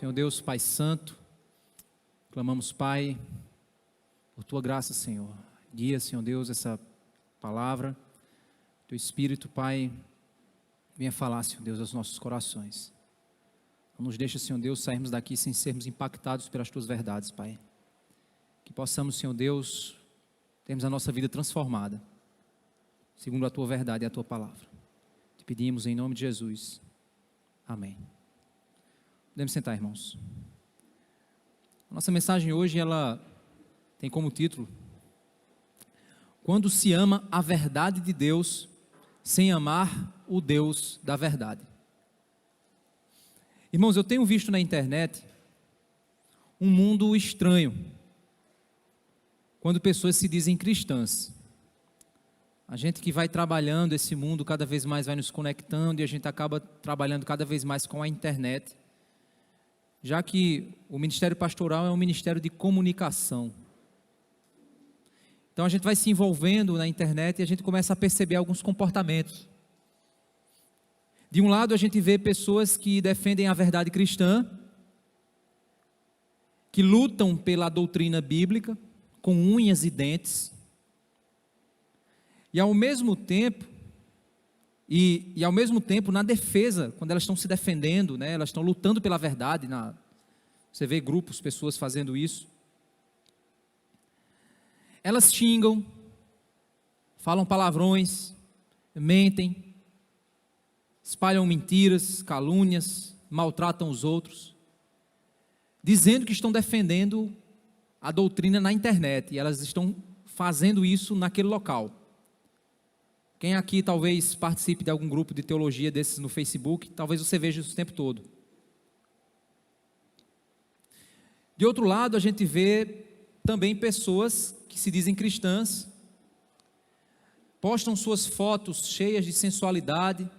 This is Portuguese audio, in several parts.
Senhor Deus, Pai Santo, clamamos, Pai, por Tua graça, Senhor. Guia, Senhor Deus, essa palavra. Teu Espírito, Pai, venha falar, Senhor Deus, aos nossos corações. Não nos deixa, Senhor Deus, sairmos daqui sem sermos impactados pelas Tuas verdades, Pai. Que possamos, Senhor Deus, termos a nossa vida transformada, segundo a Tua verdade e a Tua palavra. Te pedimos em nome de Jesus. Amém. Podemos sentar, irmãos. A nossa mensagem hoje, ela tem como título: Quando se ama a verdade de Deus sem amar o Deus da verdade. Irmãos, eu tenho visto na internet um mundo estranho, quando pessoas se dizem cristãs. A gente que vai trabalhando esse mundo cada vez mais vai nos conectando e a gente acaba trabalhando cada vez mais com a internet, já que o ministério pastoral é um ministério de comunicação. Então a gente vai se envolvendo na internet e a gente começa a perceber alguns comportamentos. De um lado a gente vê pessoas que defendem a verdade cristã, que lutam pela doutrina bíblica com unhas e dentes, e ao mesmo tempo na defesa, quando elas estão se defendendo, né, elas estão lutando pela verdade, você vê grupos, pessoas fazendo isso, elas xingam, falam palavrões, mentem, espalham mentiras, calúnias, maltratam os outros, dizendo que estão defendendo a doutrina na internet, e elas estão fazendo isso naquele local. Quem aqui talvez participe de algum grupo de teologia desses no Facebook, talvez você veja isso o tempo todo. De outro lado, a gente vê também pessoas que se dizem cristãs, postam suas fotos cheias de sensualidade,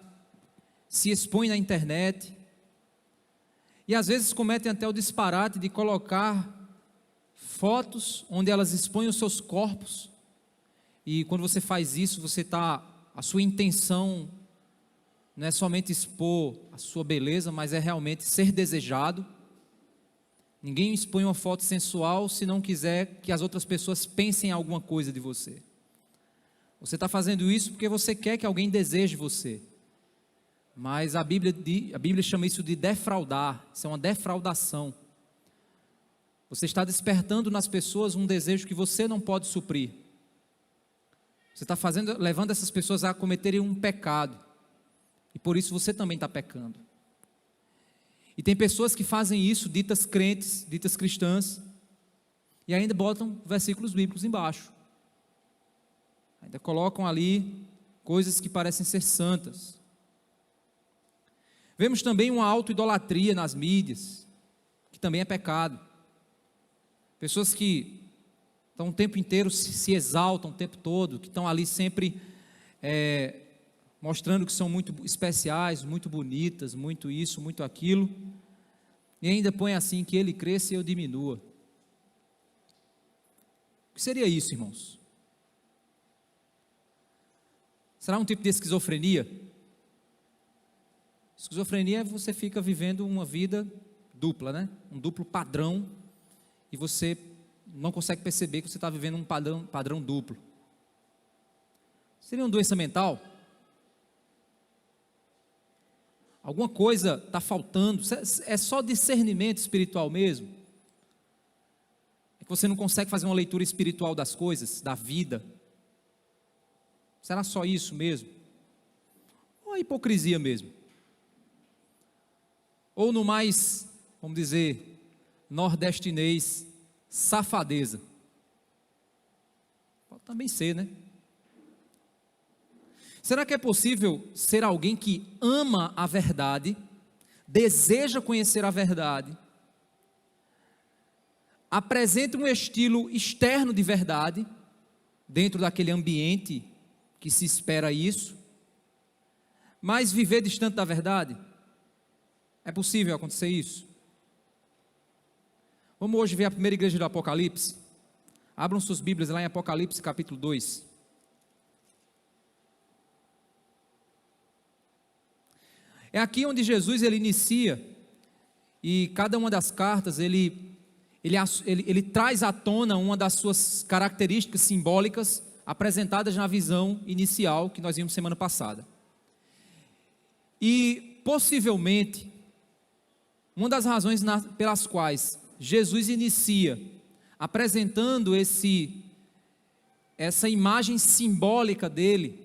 se expõem na internet, e às vezes cometem até o disparate de colocar fotos onde elas expõem os seus corpos, e quando você faz isso, a sua intenção não é somente expor a sua beleza, mas é realmente ser desejado. Ninguém expõe uma foto sensual se não quiser que as outras pessoas pensem alguma coisa de você. Você está fazendo isso porque você quer que alguém deseje você. Mas a Bíblia chama isso de defraudar, isso é uma defraudação. Você está despertando nas pessoas um desejo que você não pode suprir. Você está levando essas pessoas a cometerem um pecado, e por isso você também está pecando. E tem pessoas que fazem isso, ditas crentes, ditas cristãs, e ainda botam versículos bíblicos embaixo, ainda colocam ali coisas que parecem ser santas. Vemos também uma autoidolatria nas mídias, que também é pecado. Pessoas que estão o tempo inteiro, se exaltam o tempo todo, que estão ali sempre mostrando que são muito especiais, muito bonitas, muito isso, muito aquilo, e ainda põe assim, que ele cresça e eu diminua. O que seria isso, irmãos? Será um tipo de esquizofrenia? Esquizofrenia é você fica vivendo uma vida dupla, né? Um duplo padrão, e você não consegue perceber que você está vivendo um padrão duplo. Seria uma doença mental? Alguma coisa está faltando? É só discernimento espiritual mesmo? É que você não consegue fazer uma leitura espiritual das coisas, da vida? Será só isso mesmo? Ou a hipocrisia mesmo? Ou no mais, vamos dizer, nordestinês, safadeza? Pode também ser, né? Será que é possível ser alguém que ama a verdade, deseja conhecer a verdade, apresenta um estilo externo de verdade, dentro daquele ambiente que se espera isso, mas viver distante da verdade? É possível acontecer isso? Vamos hoje ver a primeira igreja do Apocalipse. Abram suas Bíblias lá em Apocalipse capítulo 2. É aqui onde Jesus ele inicia e cada uma das cartas, ele traz à tona uma das suas características simbólicas apresentadas na visão inicial que nós vimos semana passada. E possivelmente, uma das razões pelas quais Jesus inicia apresentando essa imagem simbólica dele,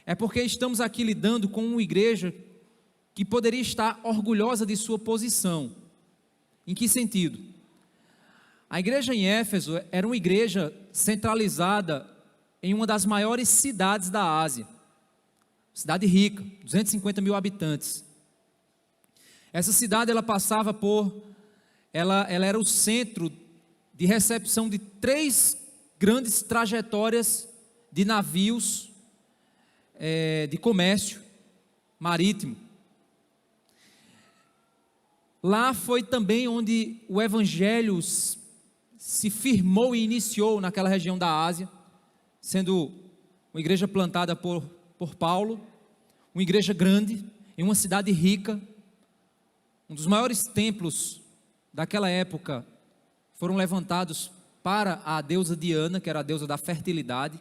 é porque estamos aqui lidando com uma igreja que poderia estar orgulhosa de sua posição. Em que sentido? A igreja em Éfeso era uma igreja centralizada em uma das maiores cidades da Ásia, cidade rica, 250 mil habitantes. Essa cidade ela era o centro de recepção de 3 grandes trajetórias de navios de comércio marítimo. Lá foi também onde o evangelho se firmou e iniciou naquela região da Ásia, sendo uma igreja plantada por Paulo, uma igreja grande, em uma cidade rica. Um dos maiores templos daquela época foram levantados para a deusa Diana, que era a deusa da fertilidade,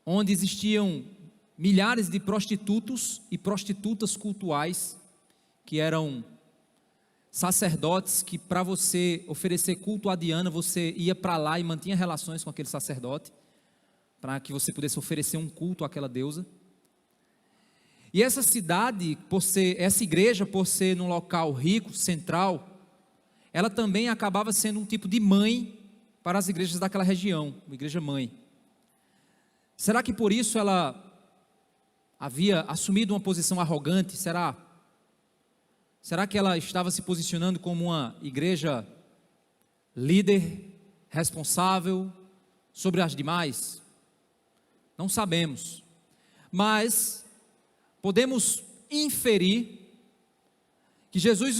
onde existiam milhares de prostitutos e prostitutas cultuais, que eram sacerdotes que, para você oferecer culto a Diana, você ia para lá e mantinha relações com aquele sacerdote, para que você pudesse oferecer um culto àquela deusa. E essa cidade, essa igreja, por ser num local rico, central, ela também acabava sendo um tipo de mãe para as igrejas daquela região, uma igreja mãe. Será que por isso ela havia assumido uma posição arrogante? Será que ela estava se posicionando como uma igreja líder, responsável sobre as demais? Não sabemos, mas podemos inferir que Jesus,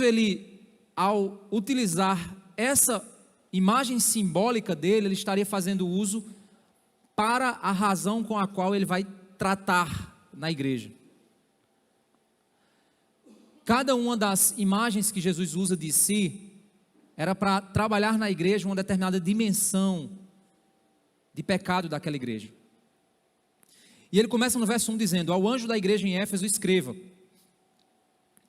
ao utilizar essa imagem simbólica dele, ele estaria fazendo uso para a razão com a qual ele vai tratar na igreja. Cada uma das imagens que Jesus usa de si era para trabalhar na igreja uma determinada dimensão de pecado daquela igreja. E ele começa no verso 1 dizendo: ao anjo da igreja em Éfeso escreva: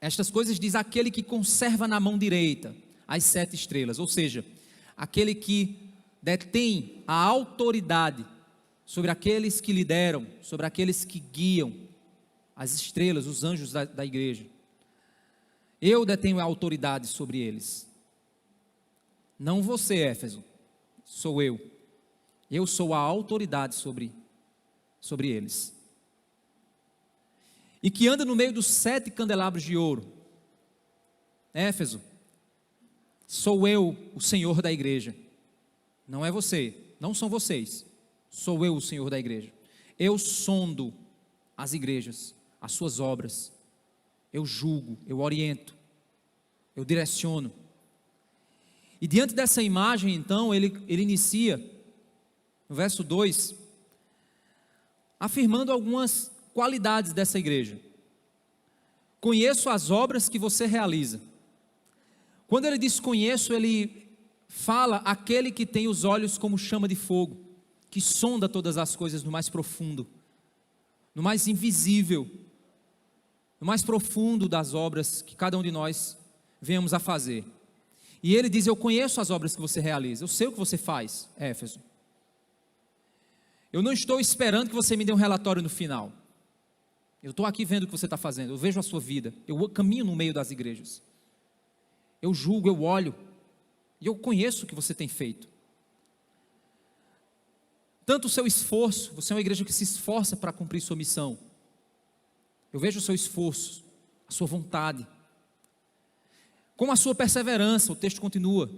estas coisas diz aquele que conserva na mão direita as 7 estrelas, ou seja, aquele que detém a autoridade sobre aqueles que lideram, sobre aqueles que guiam as estrelas, os anjos da igreja. Eu detenho a autoridade sobre eles. Não você, Éfeso, sou eu. Eu sou a autoridade sobre eles. E que anda no meio dos 7 candelabros de ouro. Éfeso, sou eu o Senhor da igreja. Não é você, não são vocês. Sou eu o Senhor da igreja. Eu sondo as igrejas, as suas obras. Eu julgo, eu oriento, eu direciono. E diante dessa imagem, então, ele inicia, no verso 2, afirmando algumas qualidades dessa igreja. Conheço as obras que você realiza. Quando ele diz conheço, ele fala aquele que tem os olhos como chama de fogo, que sonda todas as coisas no mais profundo, no mais invisível, no mais profundo das obras que cada um de nós venhamos a fazer. E ele diz: eu conheço as obras que você realiza, eu sei o que você faz, Éfeso. Eu não estou esperando que você me dê um relatório no final. Eu estou aqui vendo o que você está fazendo, eu vejo a sua vida, eu caminho no meio das igrejas. Eu julgo, eu olho, e eu conheço o que você tem feito. Tanto o seu esforço, você é uma igreja que se esforça para cumprir sua missão. Eu vejo o seu esforço, a sua vontade, como a sua perseverança. O texto continua.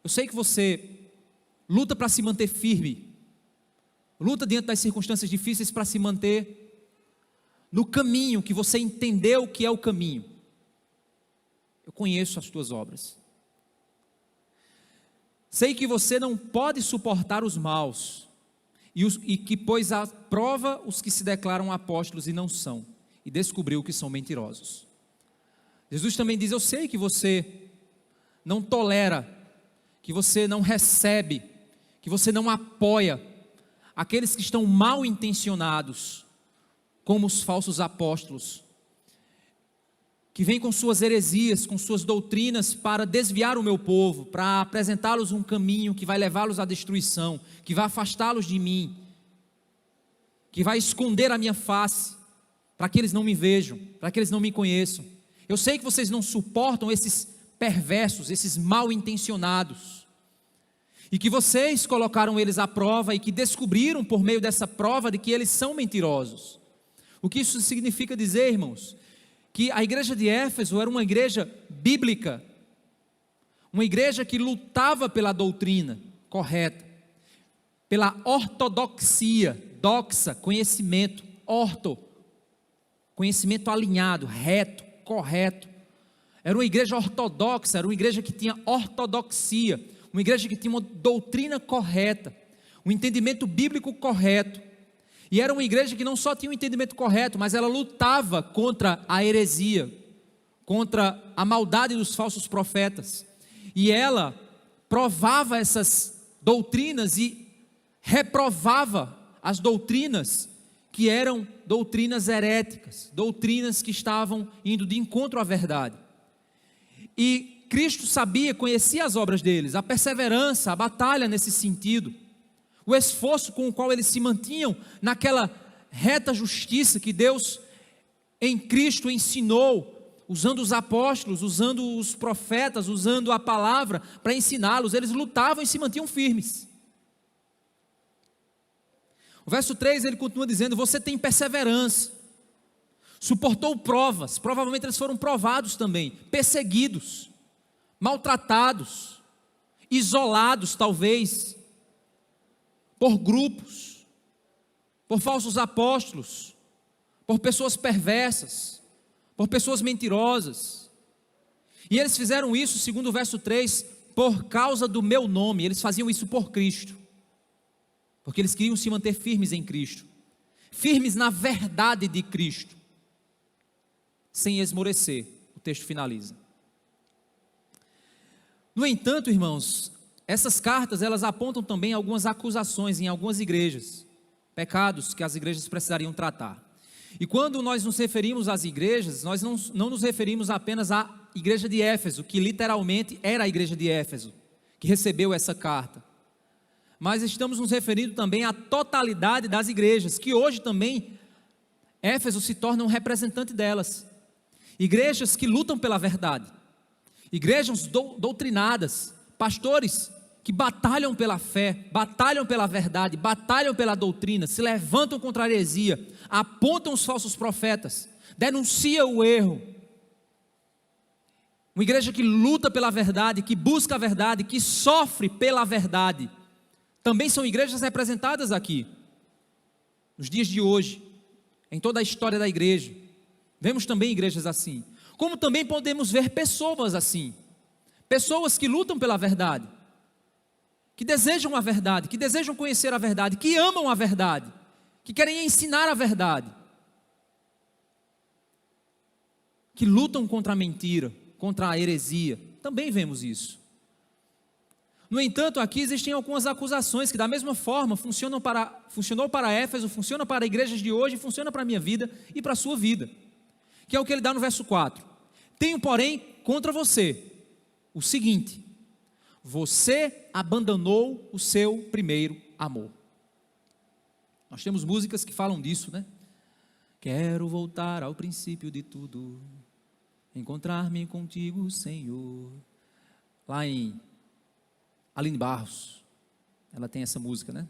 Eu sei que você luta para se manter firme, luta diante das circunstâncias difíceis para se manter no caminho que você entendeu que é o caminho. Eu conheço as tuas obras. Sei que você não pode suportar os maus, e que pôs à prova os que se declaram apóstolos e não são, e descobriu que são mentirosos. Jesus também diz: eu sei que você não tolera, que você não recebe, que você não apoia aqueles que estão mal intencionados, como os falsos apóstolos, que vêm com suas heresias, com suas doutrinas para desviar o meu povo, para apresentá-los um caminho que vai levá-los à destruição, que vai afastá-los de mim, que vai esconder a minha face, para que eles não me vejam, para que eles não me conheçam. Eu sei que vocês não suportam esses perversos, esses mal intencionados, e que vocês colocaram eles à prova e que descobriram por meio dessa prova de que eles são mentirosos. O que isso significa dizer, irmãos? Que a igreja de Éfeso era uma igreja bíblica, uma igreja que lutava pela doutrina correta, pela ortodoxia, doxa, conhecimento, conhecimento alinhado, reto, correto. Era uma igreja ortodoxa, era uma igreja que tinha ortodoxia, uma igreja que tinha uma doutrina correta, um entendimento bíblico correto. E era uma igreja que não só tinha um entendimento correto, mas ela lutava contra a heresia, contra a maldade dos falsos profetas. E ela provava essas doutrinas e reprovava as doutrinas que eram doutrinas heréticas, doutrinas que estavam indo de encontro à verdade. E Cristo sabia, conhecia as obras deles, a perseverança, a batalha nesse sentido, o esforço com o qual eles se mantinham naquela reta justiça que Deus em Cristo ensinou, usando os apóstolos, usando os profetas, usando a palavra para ensiná-los. Eles lutavam e se mantinham firmes. O verso 3 ele continua dizendo: você tem perseverança, suportou provas, provavelmente eles foram provados também, perseguidos, maltratados, isolados talvez, por grupos, por falsos apóstolos, por pessoas perversas, por pessoas mentirosas. E eles fizeram isso, segundo o verso 3, por causa do meu nome. Eles faziam isso por Cristo, porque eles queriam se manter firmes em Cristo, firmes na verdade de Cristo, sem esmorecer. O texto finaliza. No entanto, irmãos, essas cartas, elas apontam também algumas acusações em algumas igrejas, pecados que as igrejas precisariam tratar. E quando nós nos referimos às igrejas, nós não nos referimos apenas à igreja de Éfeso, que literalmente era a igreja de Éfeso, que recebeu essa carta, mas estamos nos referindo também à totalidade das igrejas, que hoje também Éfeso se torna um representante delas. Igrejas que lutam pela verdade, igrejas doutrinadas, pastores que batalham pela fé, batalham pela verdade, batalham pela doutrina, se levantam contra a heresia, apontam os falsos profetas, denunciam o erro. Uma igreja que luta pela verdade, que busca a verdade, que sofre pela verdade. Também são igrejas representadas aqui, nos dias de hoje, em toda a história da igreja. Vemos também igrejas assim, como também podemos ver pessoas assim, pessoas que lutam pela verdade, que desejam a verdade, que desejam conhecer a verdade, que amam a verdade, que querem ensinar a verdade, que lutam contra a mentira, contra a heresia. Também vemos isso. No entanto, aqui existem algumas acusações que da mesma forma funcionou para Éfeso, funciona para igrejas de hoje, funciona para a minha vida e para a sua vida, que é o que ele dá no verso 4. Tenho, porém, contra você o seguinte: você abandonou o seu primeiro amor. Nós temos músicas que falam disso, né? Quero voltar ao princípio de tudo, encontrar-me contigo, Senhor. Lá em Aline Barros, ela tem essa música, né?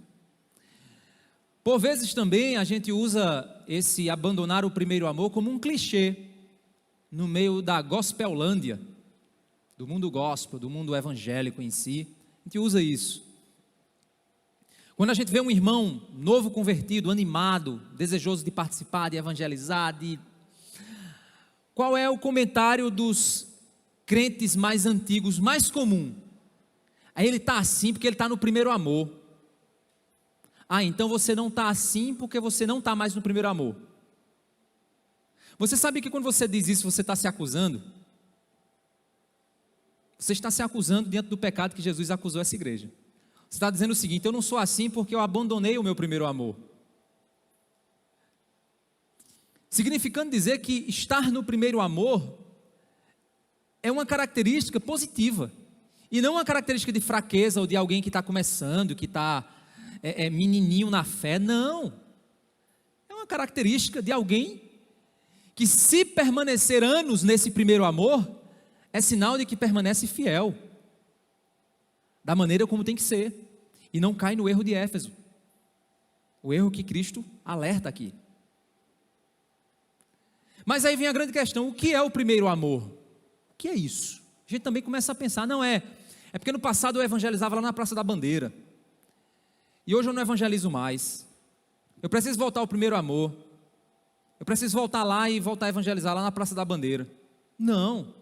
Por vezes também a gente usa esse abandonar o primeiro amor como um clichê no meio da gospelândia, do mundo gospel, do mundo evangélico em si. A gente usa isso. Quando a gente vê um irmão novo convertido, animado, desejoso de participar, de evangelizar, qual é o comentário dos crentes mais antigos, mais comum? Aí ele está assim porque ele está no primeiro amor. Ah, então você não está assim porque você não está mais no primeiro amor. Você sabe que quando você diz isso, você está se acusando? Você está se acusando diante do pecado que Jesus acusou essa igreja. Você está dizendo o seguinte: eu não sou assim porque eu abandonei o meu primeiro amor. Significando dizer que estar no primeiro amor é uma característica positiva, e não uma característica de fraqueza ou de alguém que está começando, que está menininho na fé. Não, é uma característica de alguém que, se permanecer anos nesse primeiro amor, é sinal de que permanece fiel, da maneira como tem que ser, e não cai no erro de Éfeso, o erro que Cristo alerta aqui. Mas aí vem a grande questão: o que é o primeiro amor? O que é isso? A gente também começa a pensar, não é porque no passado eu evangelizava lá na Praça da Bandeira, e hoje eu não evangelizo mais. Eu preciso voltar ao primeiro amor, eu preciso voltar lá e voltar a evangelizar lá na Praça da Bandeira. Não.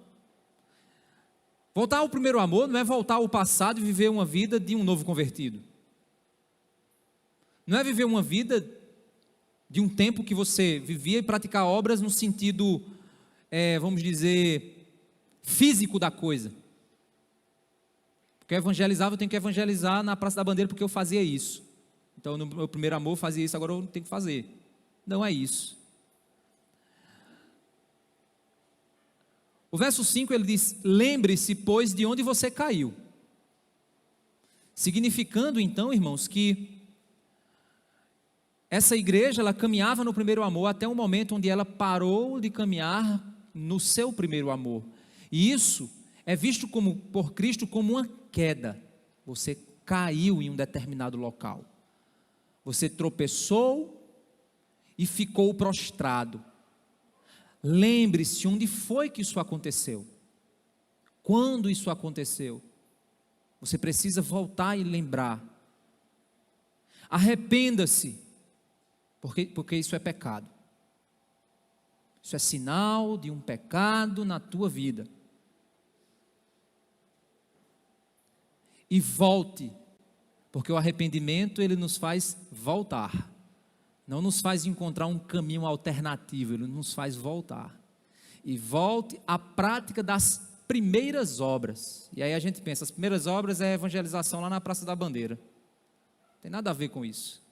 Voltar ao primeiro amor não é voltar ao passado e viver uma vida de um novo convertido. Não é viver uma vida de um tempo que você vivia e praticar obras no sentido, vamos dizer, físico da coisa. Porque eu evangelizava, eu tenho que evangelizar na Praça da Bandeira porque eu fazia isso. Então, no meu primeiro amor eu fazia isso, agora eu tenho que fazer. Não é isso. O verso 5 ele diz: lembre-se, pois, de onde você caiu. Significando então, irmãos, que essa igreja, ela caminhava no primeiro amor até um momento onde ela parou de caminhar no seu primeiro amor. E isso é visto por Cristo como uma queda. Você caiu em um determinado local. Você tropeçou e ficou prostrado. Lembre-se onde foi que isso aconteceu. Quando isso aconteceu. Você precisa voltar e lembrar. Arrependa-se. Porque isso é pecado. Isso é sinal de um pecado na tua vida. E volte, porque o arrependimento ele nos faz voltar, não nos faz encontrar um caminho alternativo, ele nos faz voltar. E volte à prática das primeiras obras. E aí a gente pensa, as primeiras obras é a evangelização lá na Praça da Bandeira. Não tem nada a ver com isso.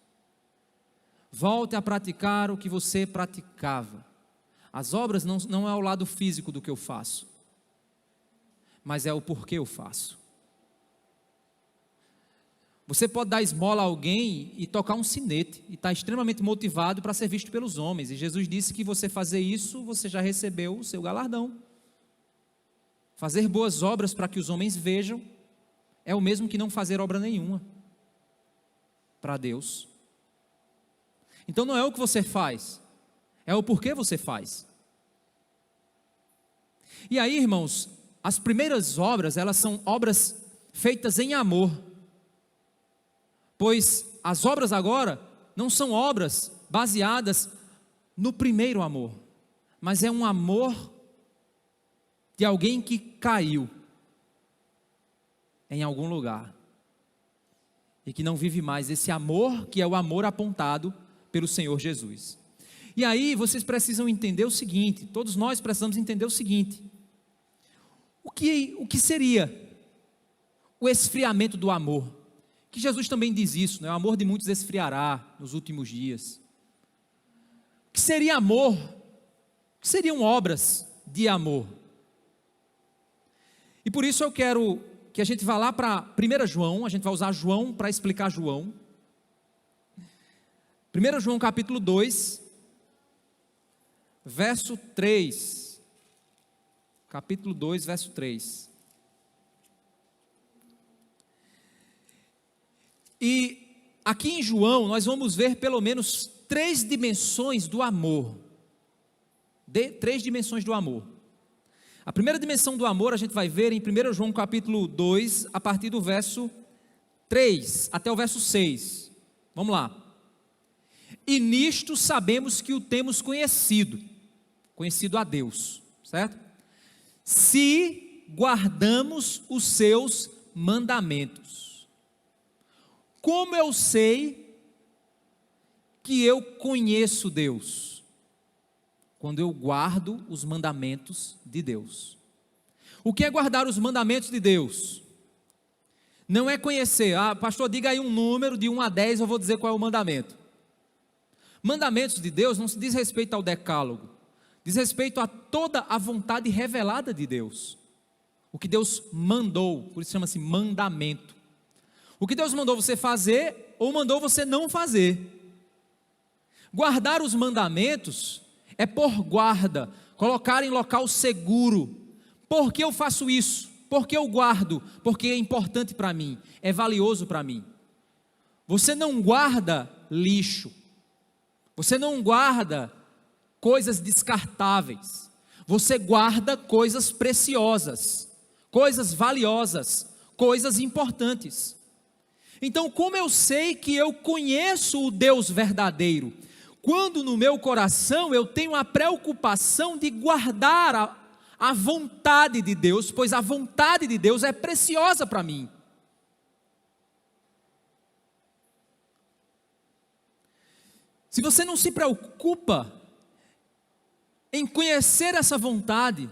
Volte a praticar o que você praticava. As obras não é o lado físico do que eu faço, mas é o porquê eu faço. Você pode dar esmola a alguém e tocar um sinete, e estar extremamente motivado para ser visto pelos homens, e Jesus disse que você fazer isso, você já recebeu o seu galardão. Fazer boas obras para que os homens vejam, é o mesmo que não fazer obra nenhuma, para Deus. Então não é o que você faz, é o porquê você faz. E aí, irmãos, as primeiras obras, elas são obras feitas em amor, pois as obras agora não são obras baseadas no primeiro amor, mas é um amor de alguém que caiu em algum lugar e que não vive mais esse amor, que é o amor apontado pelo Senhor Jesus. E aí vocês precisam entender o seguinte, todos nós precisamos entender o seguinte: o que seria o esfriamento do amor? Que Jesus também diz isso, né? O amor de muitos esfriará nos últimos dias. O que seria amor? O que seriam obras de amor? E por isso eu quero que a gente vá lá para 1 João, a gente vai usar João para explicar João. 1 João capítulo 2, verso 3. Capítulo 2, verso 3. E aqui em João nós vamos ver pelo menos 3 dimensões do amor. 3 dimensões do amor. A primeira dimensão do amor a gente vai ver em 1 João capítulo 2, a partir do verso 3 até o verso 6. Vamos lá. E nisto sabemos que o temos conhecido a Deus, certo? Se guardamos os seus mandamentos. Como eu sei que eu conheço Deus? Quando eu guardo os mandamentos de Deus. O que é guardar os mandamentos de Deus? Não é conhecer, pastor, diga aí um número de 1 a 10, eu vou dizer qual é o mandamento. Mandamentos de Deus não se diz respeito ao decálogo, diz respeito a toda a vontade revelada de Deus. O que Deus mandou, por isso chama-se mandamento. O que Deus mandou você fazer ou mandou você não fazer. Guardar os mandamentos é pôr guarda, colocar em local seguro. Por que eu faço isso? Por que eu guardo? Porque é importante para mim, é valioso para mim. Você não guarda lixo, você não guarda coisas descartáveis, você guarda coisas preciosas, coisas valiosas, coisas importantes. Então, como eu sei que eu conheço o Deus verdadeiro? Quando no meu coração eu tenho a preocupação de guardar a vontade de Deus, pois a vontade de Deus é preciosa para mim. Se você não se preocupa em conhecer essa vontade,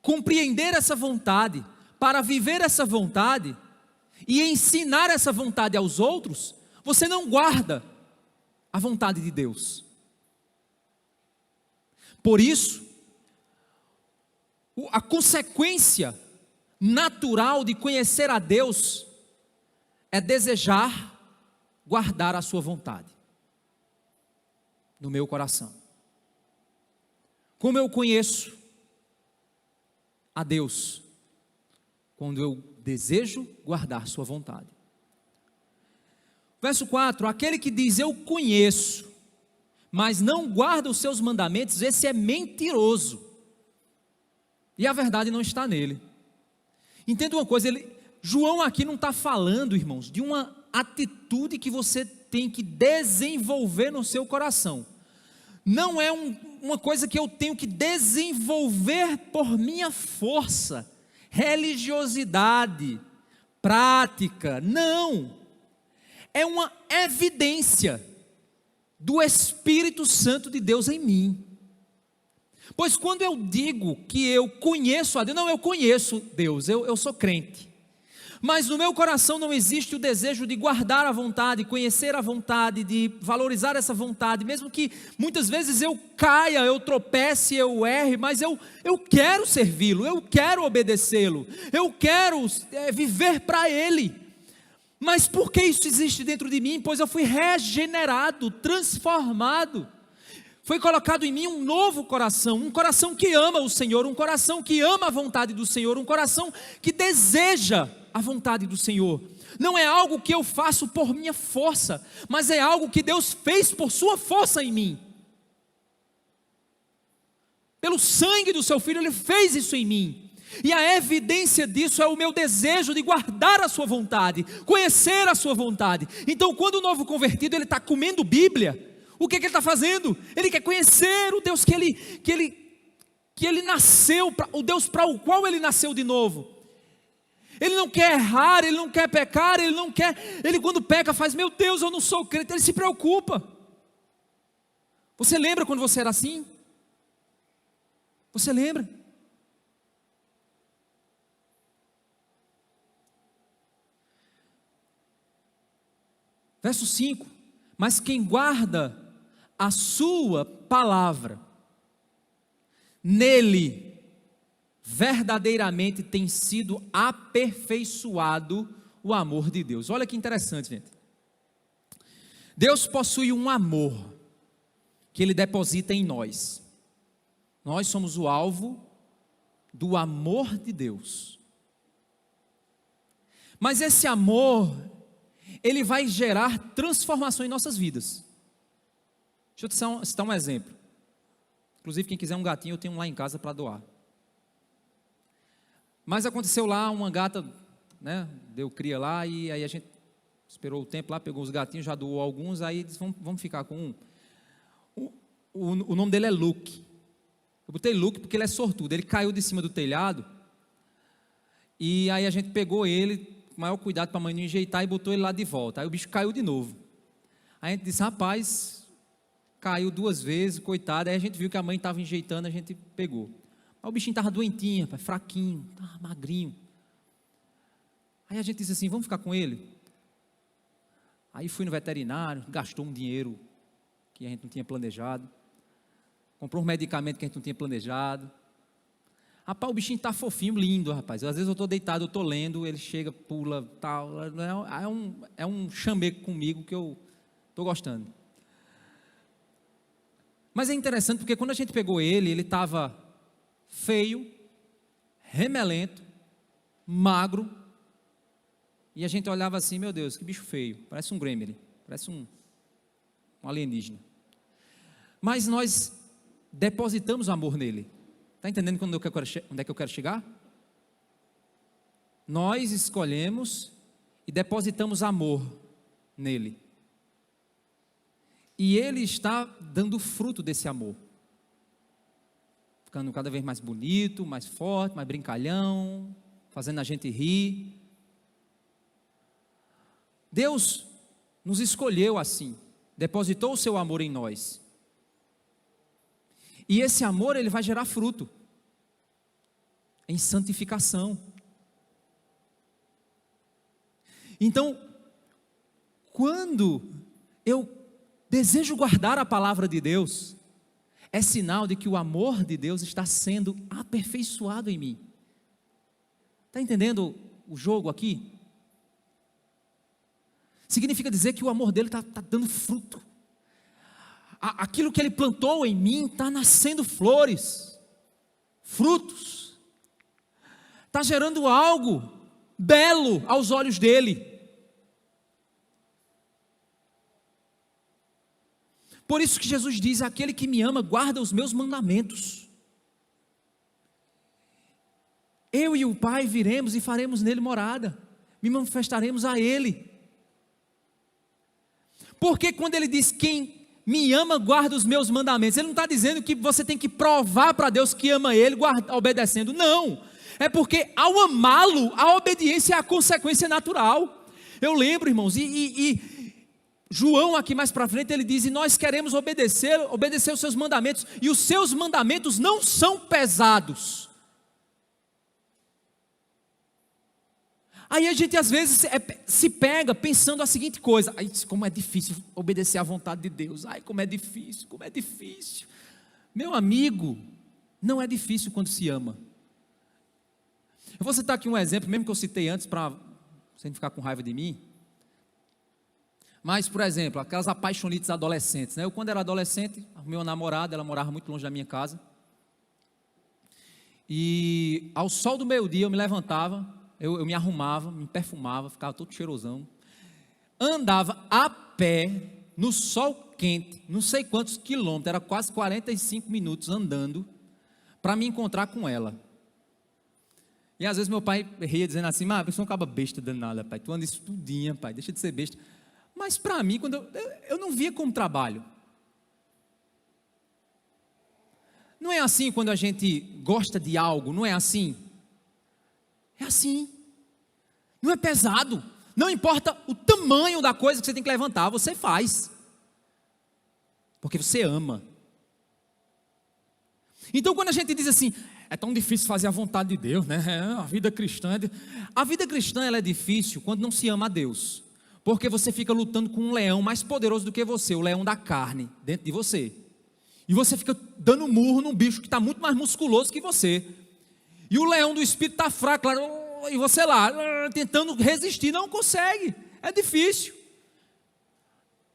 compreender essa vontade, para viver essa vontade e ensinar essa vontade aos outros, você não guarda a vontade de Deus. Por isso, a consequência natural de conhecer a Deus é desejar guardar a sua vontade no meu coração. Como eu conheço a Deus? Quando eu desejo guardar sua vontade. Verso 4, aquele que diz eu conheço, mas não guarda os seus mandamentos, esse é mentiroso, e a verdade não está nele. Entenda uma coisa, João aqui não está falando, irmãos, de uma atitude que você tem que desenvolver no seu coração. Não é uma coisa que eu tenho que desenvolver por minha força, religiosidade, prática, não. É uma evidência do Espírito Santo de Deus em mim. Pois quando eu digo que eu conheço a Deus, não, eu conheço Deus, eu sou crente, mas no meu coração não existe o desejo de guardar a vontade, conhecer a vontade, de valorizar essa vontade, mesmo que muitas vezes eu caia, eu tropece, eu erre, mas eu quero servi-lo, eu quero obedecê-lo, eu quero viver para Ele. Mas por que isso existe dentro de mim? Pois eu fui regenerado, transformado. Foi colocado em mim um novo coração, um coração que ama o Senhor, um coração que ama a vontade do Senhor, um coração que deseja a vontade do Senhor. Não é algo que eu faço por minha força, mas é algo que Deus fez por sua força em mim. Pelo sangue do seu Filho, Ele fez isso em mim. E a evidência disso é o meu desejo de guardar a sua vontade, conhecer a sua vontade. Então, quando o novo convertido ele está comendo Bíblia, o que ele está fazendo? Ele quer conhecer o Deus que ele nasceu, o Deus para o qual ele nasceu de novo. Ele não quer errar, ele não quer pecar, ele quando peca faz, meu Deus, eu não sou crente, ele se preocupa. Você lembra quando você era assim? Você lembra? Verso 5, mas quem guarda a sua palavra, nele verdadeiramente tem sido aperfeiçoado o amor de Deus. Olha que interessante, gente. Deus possui um amor que Ele deposita em nós. Nós somos o alvo do amor de Deus. Mas esse amor, ele vai gerar transformação em nossas vidas. Deixa eu te citar um exemplo. Inclusive, quem quiser um gatinho, eu tenho um lá em casa para doar. Mas aconteceu lá, uma gata, né, deu cria lá, e aí a gente esperou o tempo lá, pegou os gatinhos, já doou alguns, aí disse, vamos ficar com um. O nome dele é Luke. Eu botei Luke porque ele é sortudo, ele caiu de cima do telhado, e aí a gente pegou ele, com o maior cuidado para a mãe não enjeitar, e botou ele lá de volta. Aí o bicho caiu de novo. Aí a gente disse, rapaz, caiu 2 vezes, coitado. Aí a gente viu que a mãe estava enjeitando, a gente pegou. Aí o bichinho estava doentinho, rapaz, fraquinho, estava magrinho. Aí a gente disse assim, vamos ficar com ele? Aí fui no veterinário, gastou um dinheiro que a gente não tinha planejado, comprou um medicamento que a gente não tinha planejado. Rapaz, o bichinho está fofinho, lindo, rapaz. Às vezes eu estou deitado, eu estou lendo, ele chega, pula, tal. É um chameco comigo que eu estou gostando. Mas é interessante porque quando a gente pegou ele estava feio, remelento, magro, e a gente olhava assim, meu Deus, que bicho feio, parece um gremlin, parece um alienígena. Mas nós depositamos amor nele. Está entendendo onde é que eu quero chegar? Nós escolhemos e depositamos amor nele. E ele está dando fruto desse amor. Ficando cada vez mais bonito, mais forte, mais brincalhão, fazendo a gente rir. Deus nos escolheu assim, depositou o seu amor em nós. E esse amor, ele vai gerar fruto, em santificação. Então, quando eu desejo guardar a palavra de Deus, é sinal de que o amor de Deus está sendo aperfeiçoado em mim. Está entendendo o jogo aqui? Significa dizer que o amor dele está dando fruto. Aquilo que ele plantou em mim está nascendo flores, frutos, está gerando algo belo aos olhos dele. Por isso que Jesus diz, aquele que me ama guarda os meus mandamentos. Eu e o Pai viremos e faremos nele morada, me manifestaremos a ele. Porque quando ele diz quem me ama, guarda os meus mandamentos, ele não está dizendo que você tem que provar para Deus que ama ele, obedecendo, não, é porque ao amá-lo, a obediência é a consequência natural. Eu lembro, irmãos, João aqui mais para frente, ele diz, e nós queremos obedecer os seus mandamentos, e os seus mandamentos não são pesados. Aí a gente às vezes se pega pensando a seguinte coisa, ai, como é difícil obedecer à vontade de Deus, ai, como é difícil. Meu amigo, não é difícil quando se ama. Eu vou citar aqui um exemplo, mesmo que eu citei antes, para você não ficar com raiva de mim. Mas, por exemplo, aquelas apaixonites adolescentes, né? Eu quando era adolescente, arrumei uma namorada, ela morava muito longe da minha casa. E ao sol do meio-dia eu me levantava, eu me arrumava, me perfumava, ficava todo cheirosão, andava a pé, no sol quente, não sei quantos quilômetros, era quase 45 minutos andando, para me encontrar com ela. E às vezes meu pai ria dizendo assim, mas você não acaba besta danada, pai, tu anda estudinha, pai, deixa de ser besta. Mas para mim, quando eu não via como trabalho. Não é assim quando a gente gosta de algo, não é assim? É assim, não é pesado, não importa o tamanho da coisa que você tem que levantar, você faz, porque você ama. Então quando a gente diz assim, é tão difícil fazer a vontade de Deus, né? A vida cristã, ela é difícil quando não se ama a Deus, porque você fica lutando com um leão mais poderoso do que você, o leão da carne, dentro de você, e você fica dando murro num bicho que está muito mais musculoso que você, e o leão do espírito está fraco, e você lá, tentando resistir, não consegue, é difícil.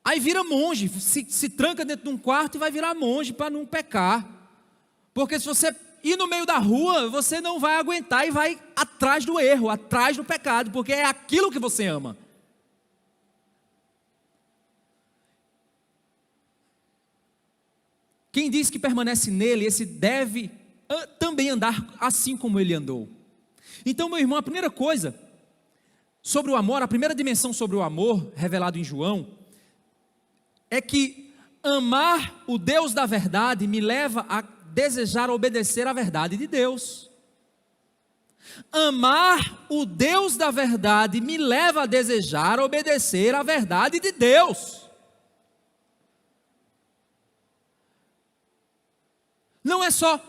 Aí vira monge, se tranca dentro de um quarto e vai virar monge para não pecar. Porque se você ir no meio da rua, você não vai aguentar e vai atrás do erro, atrás do pecado, porque é aquilo que você ama. Quem diz que permanece nele, esse deve também andar assim como ele andou. Então, meu irmão, a primeira coisa sobre o amor, a primeira dimensão sobre o amor, revelado em João, é que amar o Deus da verdade me leva a desejar obedecer à verdade de Deus. Amar o Deus da verdade me leva a desejar obedecer à verdade de Deus. Não é só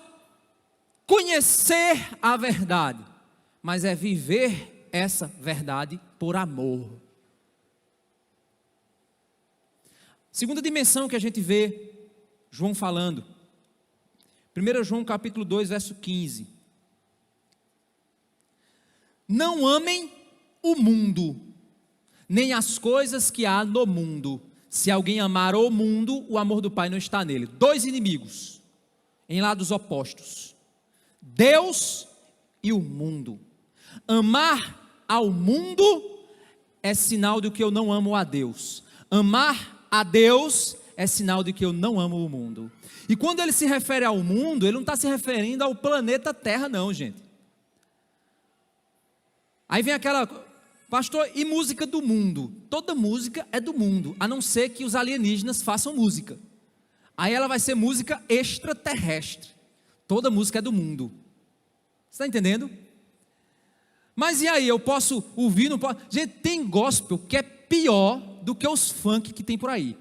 conhecer a verdade, mas é viver essa verdade por amor. Segunda dimensão que a gente vê João falando, 1 João capítulo 2, verso 15. Não amem o mundo, nem as coisas que há no mundo. Se alguém amar o mundo, o amor do Pai não está nele. Dois inimigos, em lados opostos: Deus e o mundo. Amar ao mundo é sinal de que eu não amo a Deus. Amar a Deus é sinal de que eu não amo o mundo. E quando ele se refere ao mundo, ele não está se referindo ao planeta Terra não, gente. Aí vem aquela: pastor, e música do mundo? Toda música é do mundo, a não ser que os alienígenas façam música. Aí ela vai ser música extraterrestre. Toda música é do mundo. Você está entendendo? Mas e aí, eu posso ouvir, não posso? Gente, tem gospel que é pior do que os funk que tem por aí.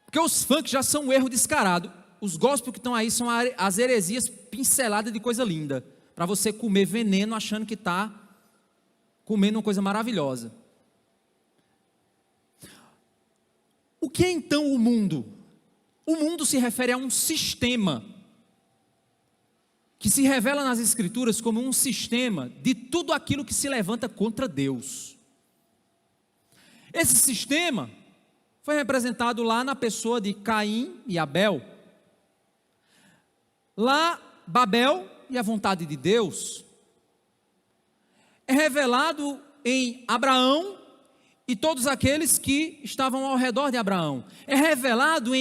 Porque os funk já são um erro descarado. Os gospel que estão aí são as heresias pinceladas de coisa linda, para você comer veneno achando que está comendo uma coisa maravilhosa. O que é então o mundo? O mundo se refere a um sistema que se revela nas Escrituras como um sistema de tudo aquilo que se levanta contra Deus. Esse sistema foi representado lá na pessoa de Caim e Abel. Lá, Babel e a vontade de Deus é revelado em Abraão e todos aqueles que estavam ao redor de Abraão. É revelado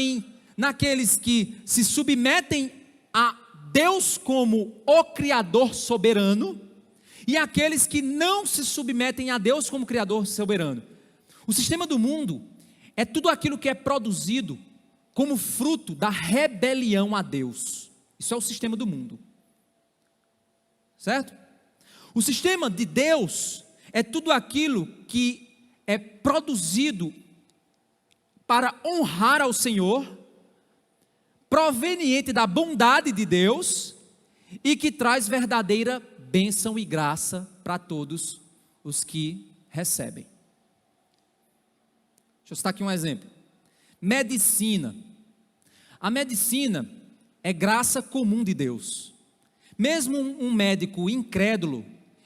naqueles que se submetem a Deus como o Criador soberano e aqueles que não se submetem a Deus como Criador soberano. O sistema do mundo é tudo aquilo que é produzido como fruto da rebelião a Deus. Isso é o sistema do mundo. Certo? O sistema de Deus é tudo aquilo que é produzido para honrar ao Senhor, proveniente da bondade de Deus e que traz verdadeira bênção e graça para todos os que recebem. Deixa eu citar aqui um exemplo. Medicina. A medicina é graça comum de Deus. Mesmo um médico incrédulo,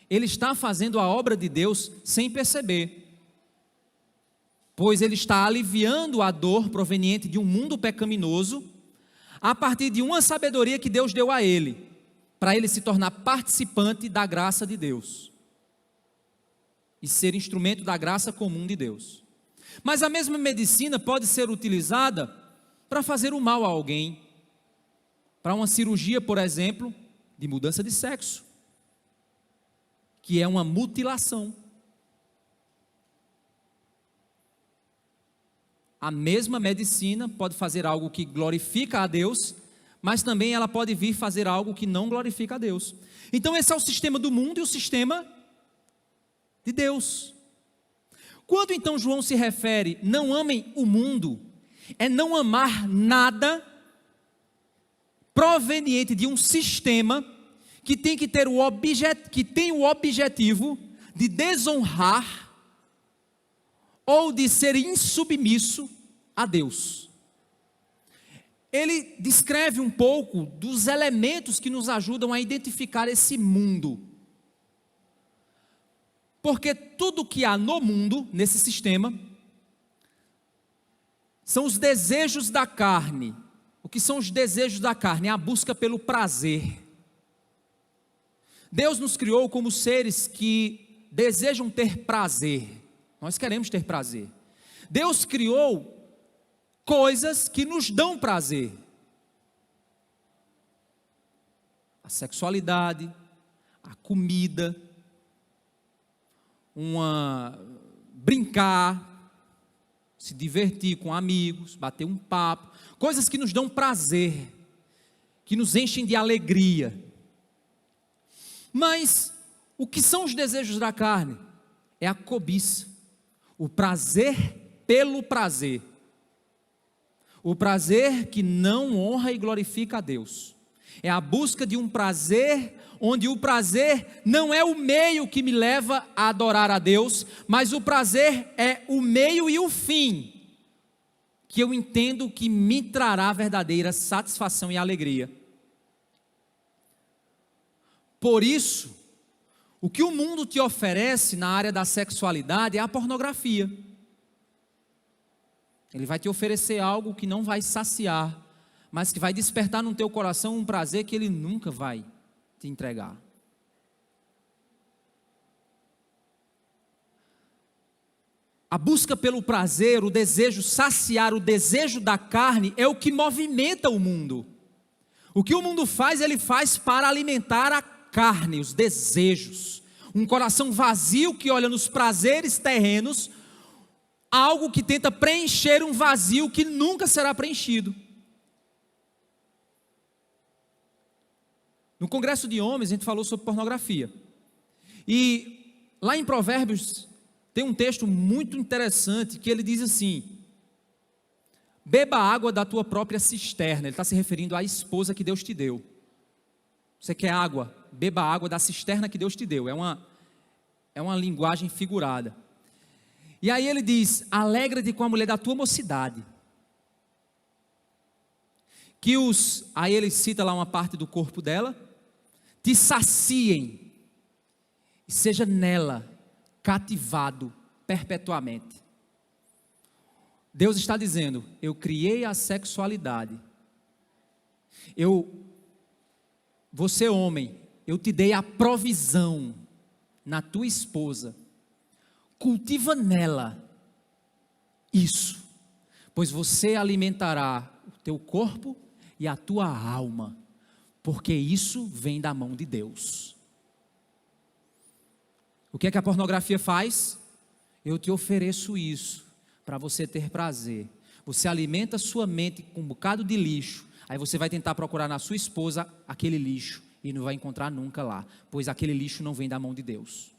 ele está fazendo a obra de Deus sem perceber, pois ele está aliviando a dor proveniente de um mundo pecaminoso, a partir de uma sabedoria que Deus deu a ele, para ele se tornar participante da graça de Deus, e ser instrumento da graça comum de Deus. Mas a mesma medicina pode ser utilizada para fazer o mal a alguém, para uma cirurgia, por exemplo, de mudança de sexo, que é uma mutilação. A mesma medicina pode fazer algo que glorifica a Deus, mas também ela pode vir fazer algo que não glorifica a Deus. Então esse é o sistema do mundo e o sistema de Deus. Quando então João se refere, não amem o mundo, é não amar nada proveniente de um sistema que tem que ter que tem o objetivo de desonrar ou de ser insubmisso a Deus. Ele descreve um pouco dos elementos que nos ajudam a identificar esse mundo. Porque tudo que há no mundo, nesse sistema, são os desejos da carne. O que são os desejos da carne? É a busca pelo prazer. Deus nos criou como seres que desejam ter prazer. Nós queremos ter prazer. Deus criou coisas que nos dão prazer. A sexualidade, a comida, brincar, se divertir com amigos, bater um papo, coisas que nos dão prazer, que nos enchem de alegria. Mas o que são os desejos da carne? É a cobiça, o prazer pelo prazer, o prazer que não honra e glorifica a Deus. É a busca de um prazer, onde o prazer não é o meio que me leva a adorar a Deus, mas o prazer é o meio e o fim, que eu entendo que me trará verdadeira satisfação e alegria. Por isso, o que o mundo te oferece na área da sexualidade é a pornografia. Ele vai te oferecer algo que não vai saciar, mas que vai despertar no teu coração um prazer que ele nunca vai te entregar. A busca pelo prazer, o desejo, saciar o desejo da carne é o que movimenta o mundo. O que o mundo faz, ele faz para alimentar a carne, os desejos. Um coração vazio que olha nos prazeres terrenos, algo que tenta preencher um vazio que nunca será preenchido. No Congresso de Homens, a gente falou sobre pornografia. E lá em Provérbios, tem um texto muito interessante que ele diz assim: beba água da tua própria cisterna. Ele está se referindo à esposa que Deus te deu. Você quer água? Beba água da cisterna que Deus te deu. É uma linguagem figurada. E aí ele diz: alegra-te com a mulher da tua mocidade. Aí ele cita lá uma parte do corpo dela. Te saciem, e seja nela cativado perpetuamente. Deus está dizendo: eu criei a sexualidade. Você homem, eu te dei a provisão na tua esposa. Cultiva nela isso, pois você alimentará o teu corpo e a tua alma, porque isso vem da mão de Deus. O que é que a pornografia faz? Eu te ofereço isso para você ter prazer. Você alimenta a sua mente com um bocado de lixo, aí você vai tentar procurar na sua esposa aquele lixo e não vai encontrar nunca lá, pois aquele lixo não vem da mão de Deus.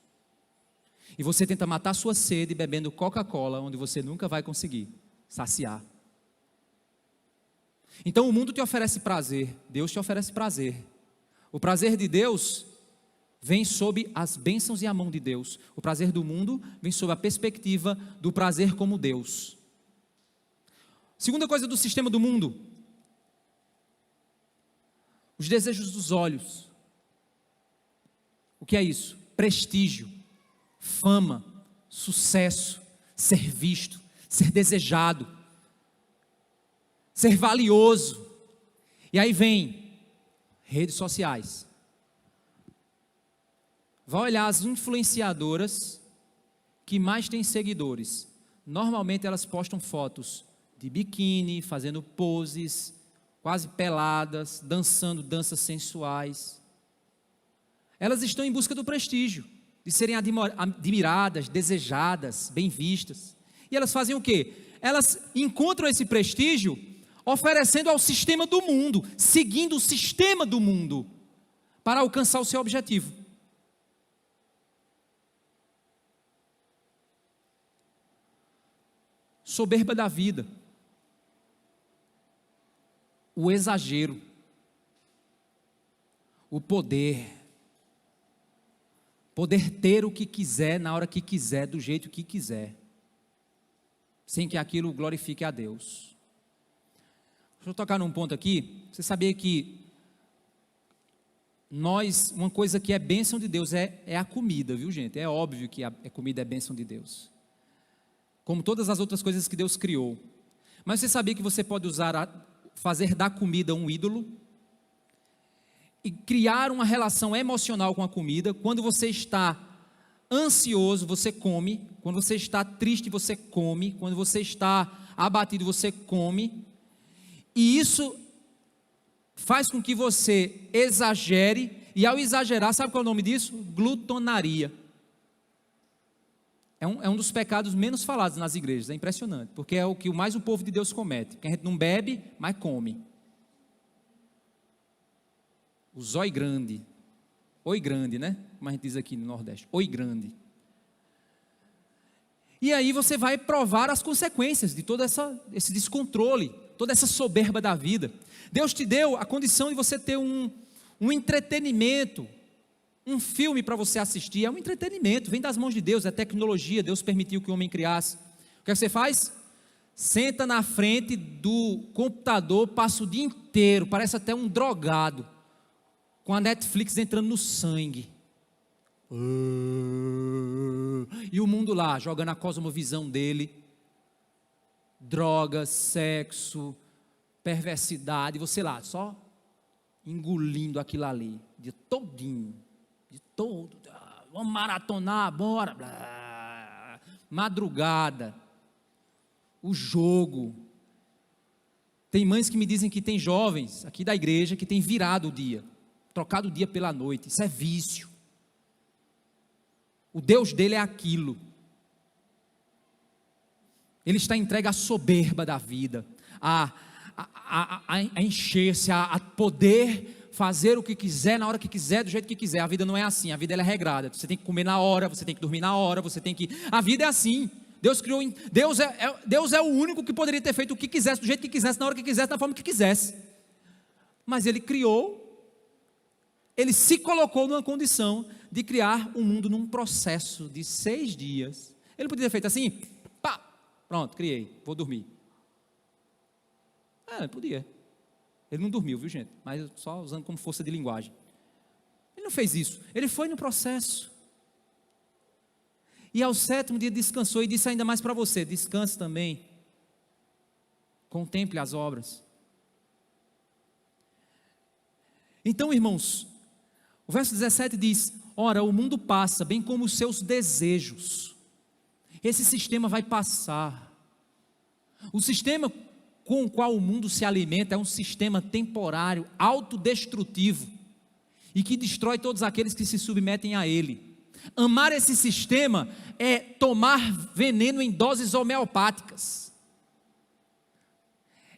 E você tenta matar a sua sede bebendo Coca-Cola, onde você nunca vai conseguir saciar. Então o mundo te oferece prazer, Deus te oferece prazer. O prazer de Deus vem sob as bênçãos e a mão de Deus. O prazer do mundo vem sob a perspectiva do prazer como Deus. Segunda coisa do sistema do mundo: os desejos dos olhos. O que é isso? Prestígio, fama, sucesso, ser visto, ser desejado, ser valioso. E aí vem redes sociais. Vai olhar as influenciadoras que mais têm seguidores. Normalmente elas postam fotos de biquíni, fazendo poses, quase peladas, dançando danças sensuais. Elas estão em busca do prestígio, de serem admiradas, desejadas, bem vistas. E elas fazem o quê? Elas encontram esse prestígio oferecendo ao sistema do mundo, seguindo o sistema do mundo, para alcançar o seu objetivo. Soberba da vida, o exagero, o poder ter o que quiser, na hora que quiser, do jeito que quiser, sem que aquilo glorifique a Deus. Deixa eu tocar num ponto aqui. Você sabia que uma coisa que é bênção de Deus é a comida, viu gente? É óbvio que a comida é bênção de Deus, como todas as outras coisas que Deus criou. Mas você sabia que você pode fazer da comida um ídolo? E criar uma relação emocional com a comida. Quando você está ansioso, você come. Quando você está triste, você come. Quando você está abatido, você come. E isso faz com que você exagere. E ao exagerar, sabe qual é o nome disso? Glutonaria. É um dos pecados menos falados nas igrejas. É impressionante, porque é o que mais o povo de Deus comete. Porque a gente não bebe, mas come. O zói grande. Oi grande, né? Como a gente diz aqui no Nordeste. Oi grande. E aí você vai provar as consequências de todo esse descontrole. toda essa soberba da vida. Deus te deu a condição de você ter um entretenimento, um filme para você assistir. É um entretenimento, vem das mãos de Deus, é tecnologia. Deus permitiu que o homem criasse. O que é que você faz? Senta na frente do computador, passa o dia inteiro, parece até um drogado, com a Netflix entrando no sangue. E o mundo lá, jogando a cosmovisão dele. Drogas, sexo, perversidade, você lá, só engolindo aquilo ali, de todinho, de todo, vamos maratonar, bora, blá, madrugada, o jogo. Tem mães que me dizem que tem jovens aqui da igreja que tem virado o dia, trocado o dia pela noite. Isso é vício. O Deus dele é aquilo. Ele está entregue à soberba da vida, a encher-se, a poder fazer o que quiser, na hora que quiser, do jeito que quiser. A vida não é assim, a vida ela é regrada. Você tem que comer na hora, você tem que dormir na hora, você tem que... A vida é assim. Deus criou, Deus é o único que poderia ter feito o que quisesse, do jeito que quisesse, na hora que quisesse, da forma que quisesse. Mas Ele criou, Ele se colocou numa condição de criar um mundo num processo de 6 dias. Ele poderia ter feito assim, pá, pronto, criei, vou dormir. Podia. Ele não dormiu, viu, gente? Mas só usando como força de linguagem. Ele não fez isso. Ele foi no processo. E ao 7º dia descansou e disse ainda mais para você: descanse também. Contemple as obras. Então, irmãos, o verso 17 diz: ora, o mundo passa, bem como os seus desejos. Esse sistema vai passar. O sistema com o qual o mundo se alimenta é um sistema temporário, autodestrutivo, e que destrói todos aqueles que se submetem a ele. Amar esse sistema é tomar veneno em doses homeopáticas.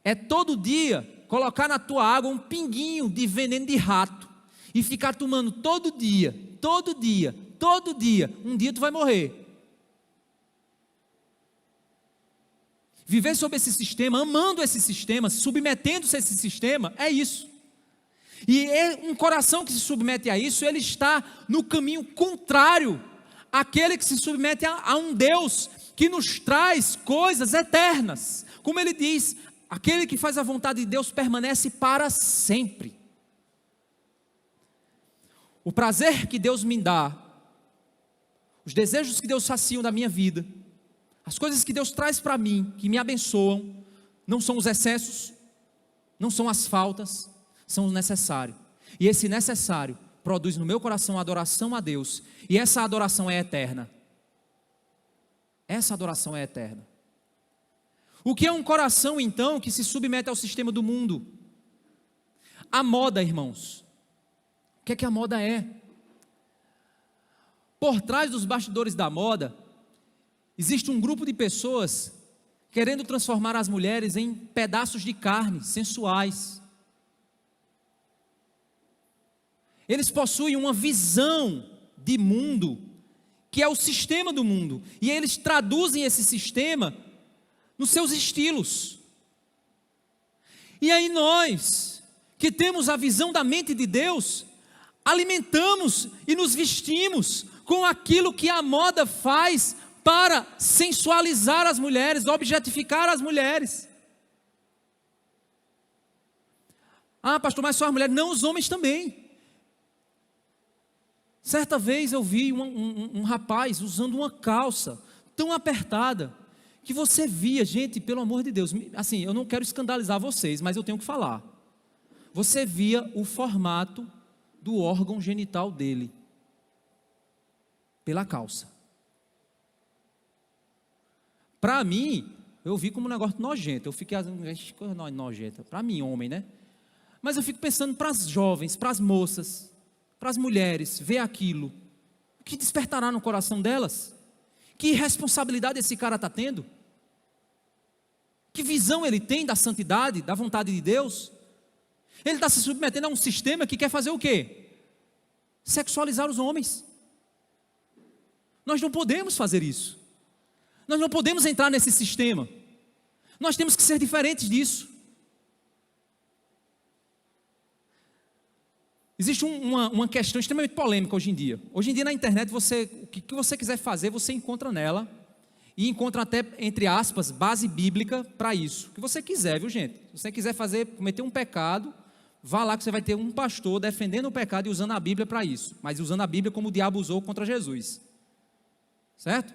É todo dia colocar na tua água um pinguinho de veneno de rato e ficar tomando todo dia. Um dia tu vai morrer. Viver sob esse sistema, amando esse sistema, submetendo-se a esse sistema, é isso. E um coração que se submete a isso, ele está no caminho contrário àquele que se submete a um Deus que nos traz coisas eternas. Como ele diz, aquele que faz a vontade de Deus permanece para sempre. O prazer que Deus me dá, os desejos que Deus saciam da minha vida, as coisas que Deus traz para mim, que me abençoam, não são os excessos, não são as faltas, são o necessário. E esse necessário produz no meu coração a adoração a Deus, e essa adoração é eterna. Essa adoração é eterna. O que é um coração, então, que se submete ao sistema do mundo? A moda, irmãos. O que é que a moda é? Por trás dos bastidores da moda, existe um grupo de pessoas querendo transformar as mulheres em pedaços de carne, sensuais. Eles possuem uma visão de mundo, que é o sistema do mundo, e eles traduzem esse sistema nos seus estilos. E aí nós, que temos a visão da mente de Deus, alimentamos e nos vestimos com aquilo que a moda faz para sensualizar as mulheres, objetificar as mulheres. Ah, pastor, mas só as mulheres. Não, os homens também. Certa vez eu vi um rapaz usando uma calça tão apertada, que você via, gente, pelo amor de Deus, assim, eu não quero escandalizar vocês, mas eu tenho que falar. Você via o formato do órgão genital dele, pela calça. Para mim, eu vi como um negócio nojento. Eu fiquei, coisa nojenta. Para mim, homem, né? Mas eu fico pensando para as jovens, para as moças, para as mulheres, ver aquilo. O que despertará no coração delas? Que responsabilidade esse cara está tendo? Que visão ele tem da santidade, da vontade de Deus? Ele está se submetendo a um sistema que quer fazer o quê? Sexualizar os homens. Nós não podemos fazer isso. Nós não podemos entrar nesse sistema. Nós temos que ser diferentes disso. Existe uma questão extremamente polêmica hoje em dia. Hoje em dia na internet, o que você quiser fazer, você encontra nela, e encontra até, entre aspas, base bíblica para isso. O que você quiser, viu gente? Se você quiser cometer um pecado, vá lá que você vai ter um pastor defendendo o pecado e usando a Bíblia para isso. Mas usando a Bíblia como o diabo usou contra Jesus. Certo?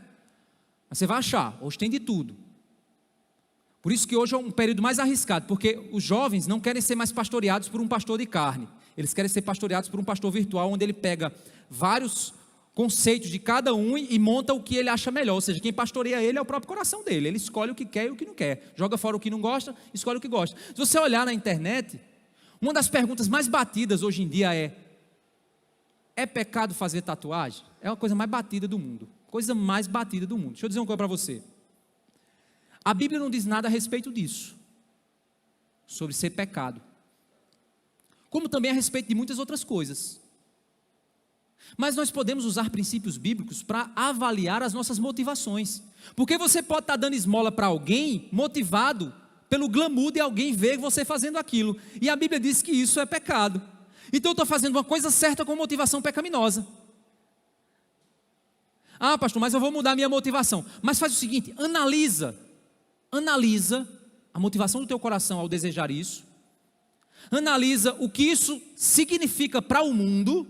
Mas você vai achar, hoje tem de tudo. Por isso que hoje é um período mais arriscado, porque os jovens não querem ser mais pastoreados por um pastor de carne. Eles querem ser pastoreados por um pastor virtual, onde ele pega vários conceitos de cada um e monta o que ele acha melhor. Ou seja, quem pastoreia ele é o próprio coração dele. Ele escolhe o que quer e o que não quer. Joga fora o que não gosta, escolhe o que gosta. Se você olhar na internet, uma das perguntas mais batidas hoje em dia é pecado fazer tatuagem? É a coisa mais batida do mundo. Coisa mais batida do mundo. Deixa eu dizer uma coisa para você. A Bíblia não diz nada a respeito disso. Sobre ser pecado. Como também a respeito de muitas outras coisas. Mas nós podemos usar princípios bíblicos para avaliar as nossas motivações. Porque você pode estar dando esmola para alguém motivado pelo glamour de alguém ver você fazendo aquilo. E a Bíblia diz que isso é pecado. Então eu estou fazendo uma coisa certa com motivação pecaminosa. Ah, pastor, mas eu vou mudar a minha motivação. Mas faz o seguinte, analisa a motivação do teu coração ao desejar isso. Analisa o que isso significa para o mundo.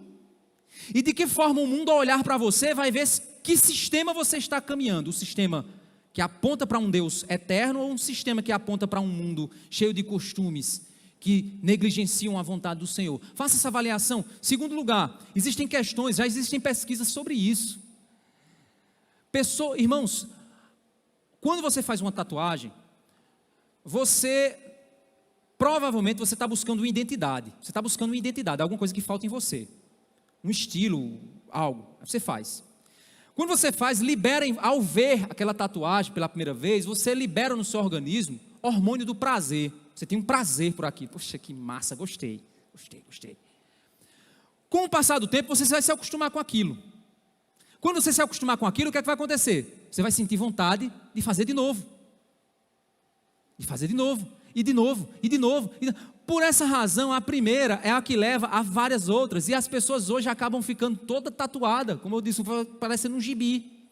E de que forma o mundo, ao olhar para você, vai ver que sistema você está caminhando. O sistema que aponta para um Deus eterno ou um sistema que aponta para um mundo cheio de costumes que negligenciam a vontade do Senhor. Faça essa avaliação. Segundo lugar, existem questões, já existem pesquisas sobre isso. Irmãos, quando você faz uma tatuagem, provavelmente você está buscando uma identidade. Você está buscando uma identidade, alguma coisa que falta em você. Um estilo, algo, você faz. Quando você faz, ao ver aquela tatuagem pela primeira vez, você libera no seu organismo hormônio do prazer. Você tem um prazer por aqui. Poxa, que massa, gostei. Com o passar do tempo, você vai se acostumar com aquilo. Quando você se acostumar com aquilo, o que é que vai acontecer? Você vai sentir vontade de fazer de novo. De fazer de novo, e de novo, e de novo. Por essa razão, a primeira é a que leva a várias outras. E as pessoas hoje acabam ficando toda tatuada, como eu disse, parecendo um gibi.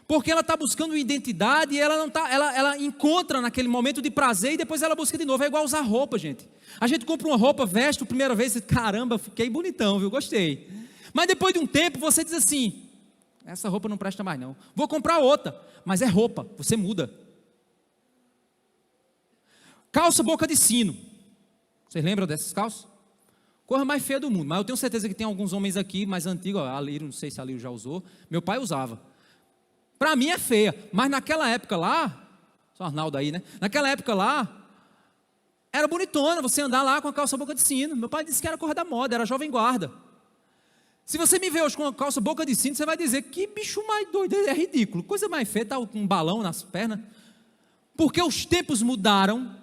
Porque ela está buscando uma identidade e ela encontra naquele momento de prazer e depois ela busca de novo. É igual usar roupa, gente. A gente compra uma roupa, veste a primeira vez e caramba, fiquei bonitão, viu? Gostei. Mas depois de um tempo você diz assim, essa roupa não presta mais não. Vou comprar outra, mas é roupa, você muda. Calça boca de sino. Vocês lembram dessas calças? Coisa mais feia do mundo, mas eu tenho certeza que tem alguns homens aqui mais antigos, a Lírio, não sei se a Lírio já usou, meu pai usava. Para mim é feia, mas naquela época lá, só Arnaldo aí, né? Naquela época lá, era bonitona você andar lá com a calça boca de sino. Meu pai disse que era cor da moda, era jovem guarda. Se você me vê hoje com a calça boca de sino, você vai dizer, que bicho mais doido, é ridículo. Coisa mais feia, tá com um balão nas pernas. Porque os tempos mudaram,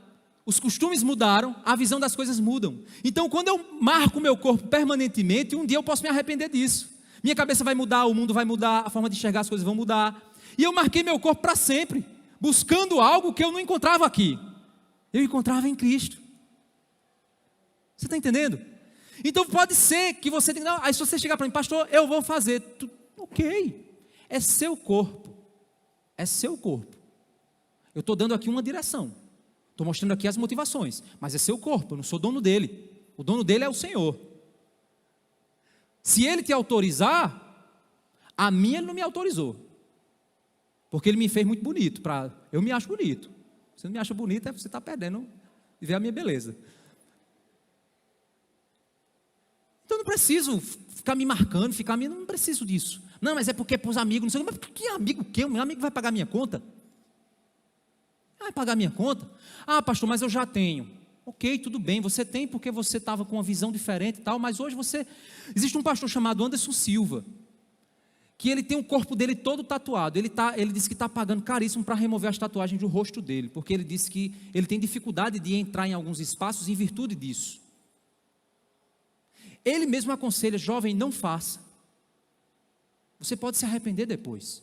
os costumes mudaram, a visão das coisas mudam. Então quando eu marco o meu corpo permanentemente, um dia eu posso me arrepender disso. Minha cabeça vai mudar, o mundo vai mudar, a forma de enxergar as coisas vão mudar. E eu marquei meu corpo para sempre, buscando algo que eu não encontrava aqui. Eu encontrava em Cristo. Você está entendendo? Então pode ser que você tenha... Aí se você chegar para mim, pastor, eu vou fazer. Ok, é seu corpo. É seu corpo. Eu estou dando aqui uma direção. Estou mostrando aqui as motivações. Mas é seu corpo, eu não sou dono dele. O dono dele é o Senhor. Se ele te autorizar, a minha ele não me autorizou. Porque ele me fez muito bonito. Eu me acho bonito. Se não me acha bonito, você está perdendo de ver a minha beleza. Então eu não preciso ficar me marcando, não preciso disso. Não, mas é porque é para os amigos, não sei, mas que amigo o quê? O meu amigo vai pagar minha conta? Vai pagar minha conta? Ah, pastor, mas eu já tenho. Ok, tudo bem, você tem porque você estava com uma visão diferente e tal, mas hoje existe um pastor chamado Anderson Silva, que ele tem o corpo dele todo tatuado. Ele disse que está pagando caríssimo para remover as tatuagens do rosto dele, porque ele disse que ele tem dificuldade de entrar em alguns espaços em virtude disso. Ele mesmo aconselha, jovem, não faça. Você pode se arrepender depois.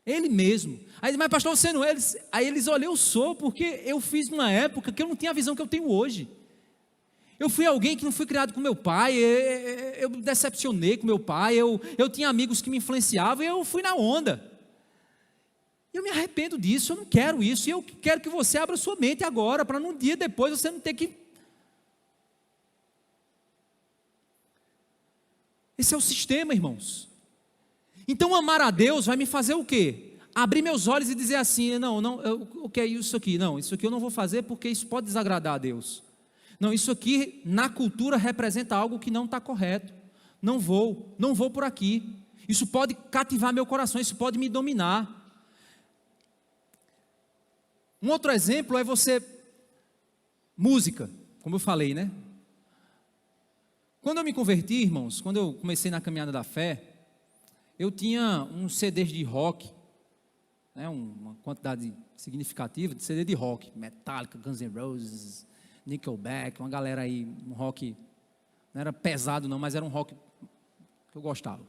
Ele mesmo. Aí, mas pastor, você não é? Aí eles olham, eu sou, porque eu fiz numa época que eu não tinha a visão que eu tenho hoje. Eu fui alguém que não fui criado com meu pai, eu me decepcionei com meu pai, eu tinha amigos que me influenciavam e eu fui na onda. Eu me arrependo disso, eu não quero isso, e eu quero que você abra sua mente agora, para num dia depois você não ter que... Esse é o sistema, irmãos. Então amar a Deus vai me fazer o quê? Abrir meus olhos e dizer assim, não, o que é isso aqui? Não, isso aqui eu não vou fazer porque isso pode desagradar a Deus. Não, isso aqui na cultura representa algo que não está correto. Não vou por aqui. Isso pode cativar meu coração, isso pode me dominar. Um outro exemplo é música, como eu falei, né? Quando eu me converti, irmãos, quando eu comecei na caminhada da fé, eu tinha uns CDs de rock, né, uma quantidade significativa de CD de rock, Metallica, Guns N' Roses, Nickelback, uma galera aí, um rock, não era pesado não, mas era um rock que eu gostava.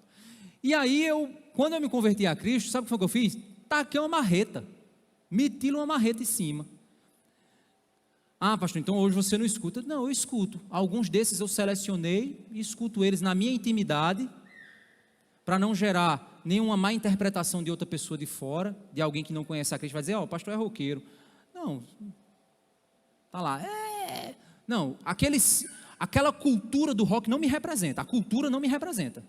E aí quando eu me converti a Cristo, sabe o que foi que eu fiz? Taquei uma marreta, meti uma marreta em cima. Ah, pastor, então hoje você não escuta? Não, eu escuto. Alguns desses eu selecionei e escuto eles na minha intimidade, para não gerar nenhuma má interpretação de outra pessoa de fora, de alguém que não conhece a Cristo, vai dizer, o pastor é roqueiro. Não, está lá, Não, aquela cultura do rock não me representa, a cultura não me representa.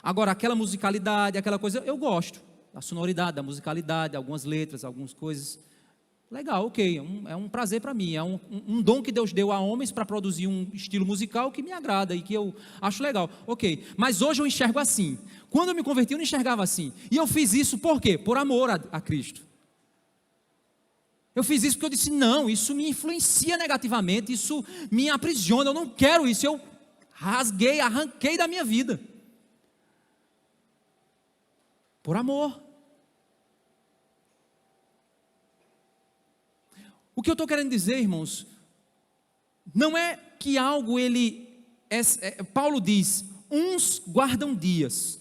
Agora, aquela musicalidade, aquela coisa, eu gosto, da sonoridade, da musicalidade, algumas letras, algumas coisas, legal, ok, é um prazer para mim, é um dom que Deus deu a homens para produzir um estilo musical que me agrada e que eu acho legal, ok, mas hoje eu enxergo assim. Quando eu me converti eu não enxergava assim, e eu fiz isso por quê? Por amor a Cristo. Eu fiz isso porque eu disse, não, isso me influencia negativamente, isso me aprisiona, eu não quero isso, eu arranquei da minha vida, por amor. O que eu estou querendo dizer, irmãos, não é que algo Paulo diz, uns guardam dias,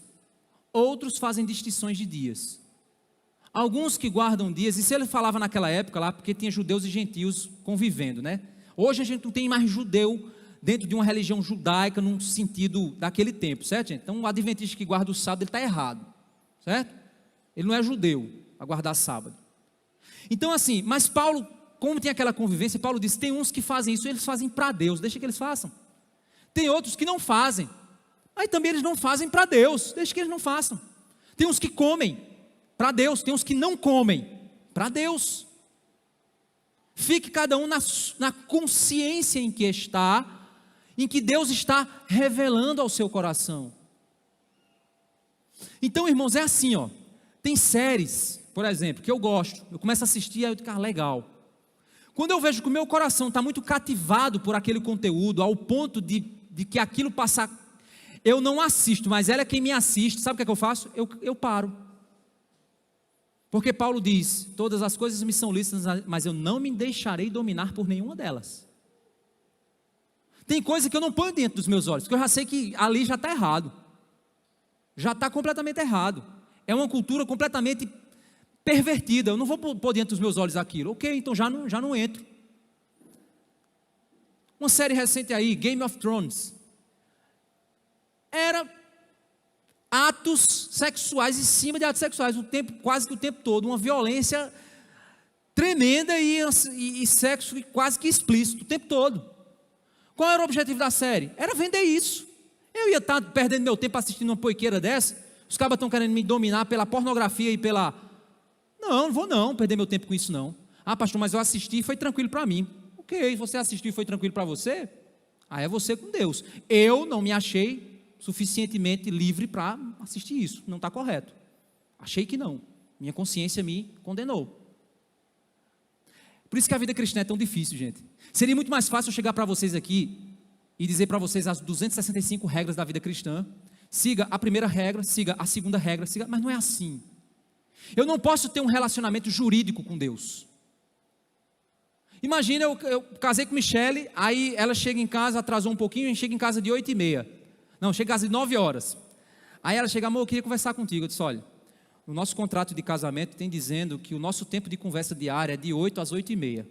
outros fazem distinções de dias. Alguns que guardam dias, e se ele falava naquela época lá, porque tinha judeus e gentios convivendo, né? Hoje a gente não tem mais judeu dentro de uma religião judaica, num sentido daquele tempo, certo, gente? Então o adventista que guarda o sábado, ele está errado, certo? Ele não é judeu a guardar sábado. Então assim, mas Paulo, como tem aquela convivência, Paulo diz, tem uns que fazem isso, eles fazem para Deus, deixa que eles façam. Tem outros que não fazem, aí também eles não fazem para Deus, deixa que eles não façam. Tem uns que comem para Deus, tem uns que não comem para Deus. Fique cada um na consciência em que está, em que Deus está revelando ao seu coração. Então, irmãos, é assim, tem séries, por exemplo, que eu gosto, eu começo a assistir e aí eu digo, legal. Quando eu vejo que o meu coração está muito cativado por aquele conteúdo, ao ponto de que aquilo passar, eu não assisto, mas ela é quem me assiste, sabe o que eu faço? Eu paro. Porque Paulo diz, todas as coisas me são lícitas, mas eu não me deixarei dominar por nenhuma delas. Tem coisa que eu não ponho dentro dos meus olhos, porque eu já sei que ali já está errado. Já está completamente errado. É uma cultura completamente pervertida, eu não vou pôr dentro dos meus olhos aquilo. Ok, então já não entro. Uma série recente aí, Game of Thrones, era atos sexuais em cima de atos sexuais, quase que o tempo todo, uma violência tremenda e sexo quase que explícito o tempo todo. Qual era o objetivo da série? Era vender isso. Eu ia estar perdendo meu tempo assistindo uma poiqueira dessa, os cabas estão querendo me dominar pela pornografia e pela... Não vou perder meu tempo com isso não. Ah, pastor, mas eu assisti e foi tranquilo para mim. Ok, você assistiu e foi tranquilo para você? Aí é você com Deus. Eu não me achei suficientemente livre para assistir isso, não está correto. Achei que não, minha consciência me condenou. Por isso que a vida cristã é tão difícil, gente. Seria muito mais fácil eu chegar para vocês aqui e dizer para vocês as 265 regras da vida cristã, siga a primeira regra, siga a segunda regra, mas não é assim. Eu não posso ter um relacionamento jurídico com Deus. Imagina, eu casei com Michele, aí ela chega em casa, atrasou um pouquinho, a gente chega em casa de 8h30. Não, chega em casa de 9 horas. Aí ela chega, amor, eu queria conversar contigo. Eu disse, olha, no nosso contrato de casamento tem dizendo que o nosso tempo de conversa diária é de 8 às 8h30.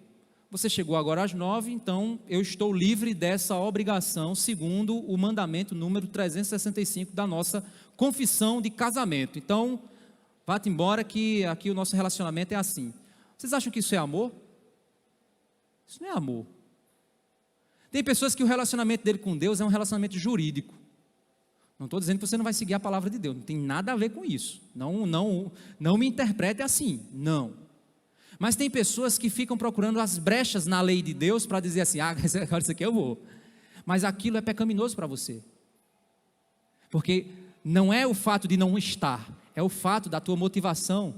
você chegou agora às 9, então eu estou livre dessa obrigação, segundo o mandamento número 365 da nossa confissão de casamento. Então, vá-te embora que aqui o nosso relacionamento é assim. Vocês acham que isso é amor? Isso não é amor. Tem pessoas que o relacionamento dele com Deus é um relacionamento jurídico. Não estou dizendo que você não vai seguir a palavra de Deus, não tem nada a ver com isso. Não me interprete assim, não. Mas tem pessoas que ficam procurando as brechas na lei de Deus para dizer assim, agora isso aqui eu vou. Mas aquilo é pecaminoso para você. Porque não é o fato de não estar, é o fato da tua motivação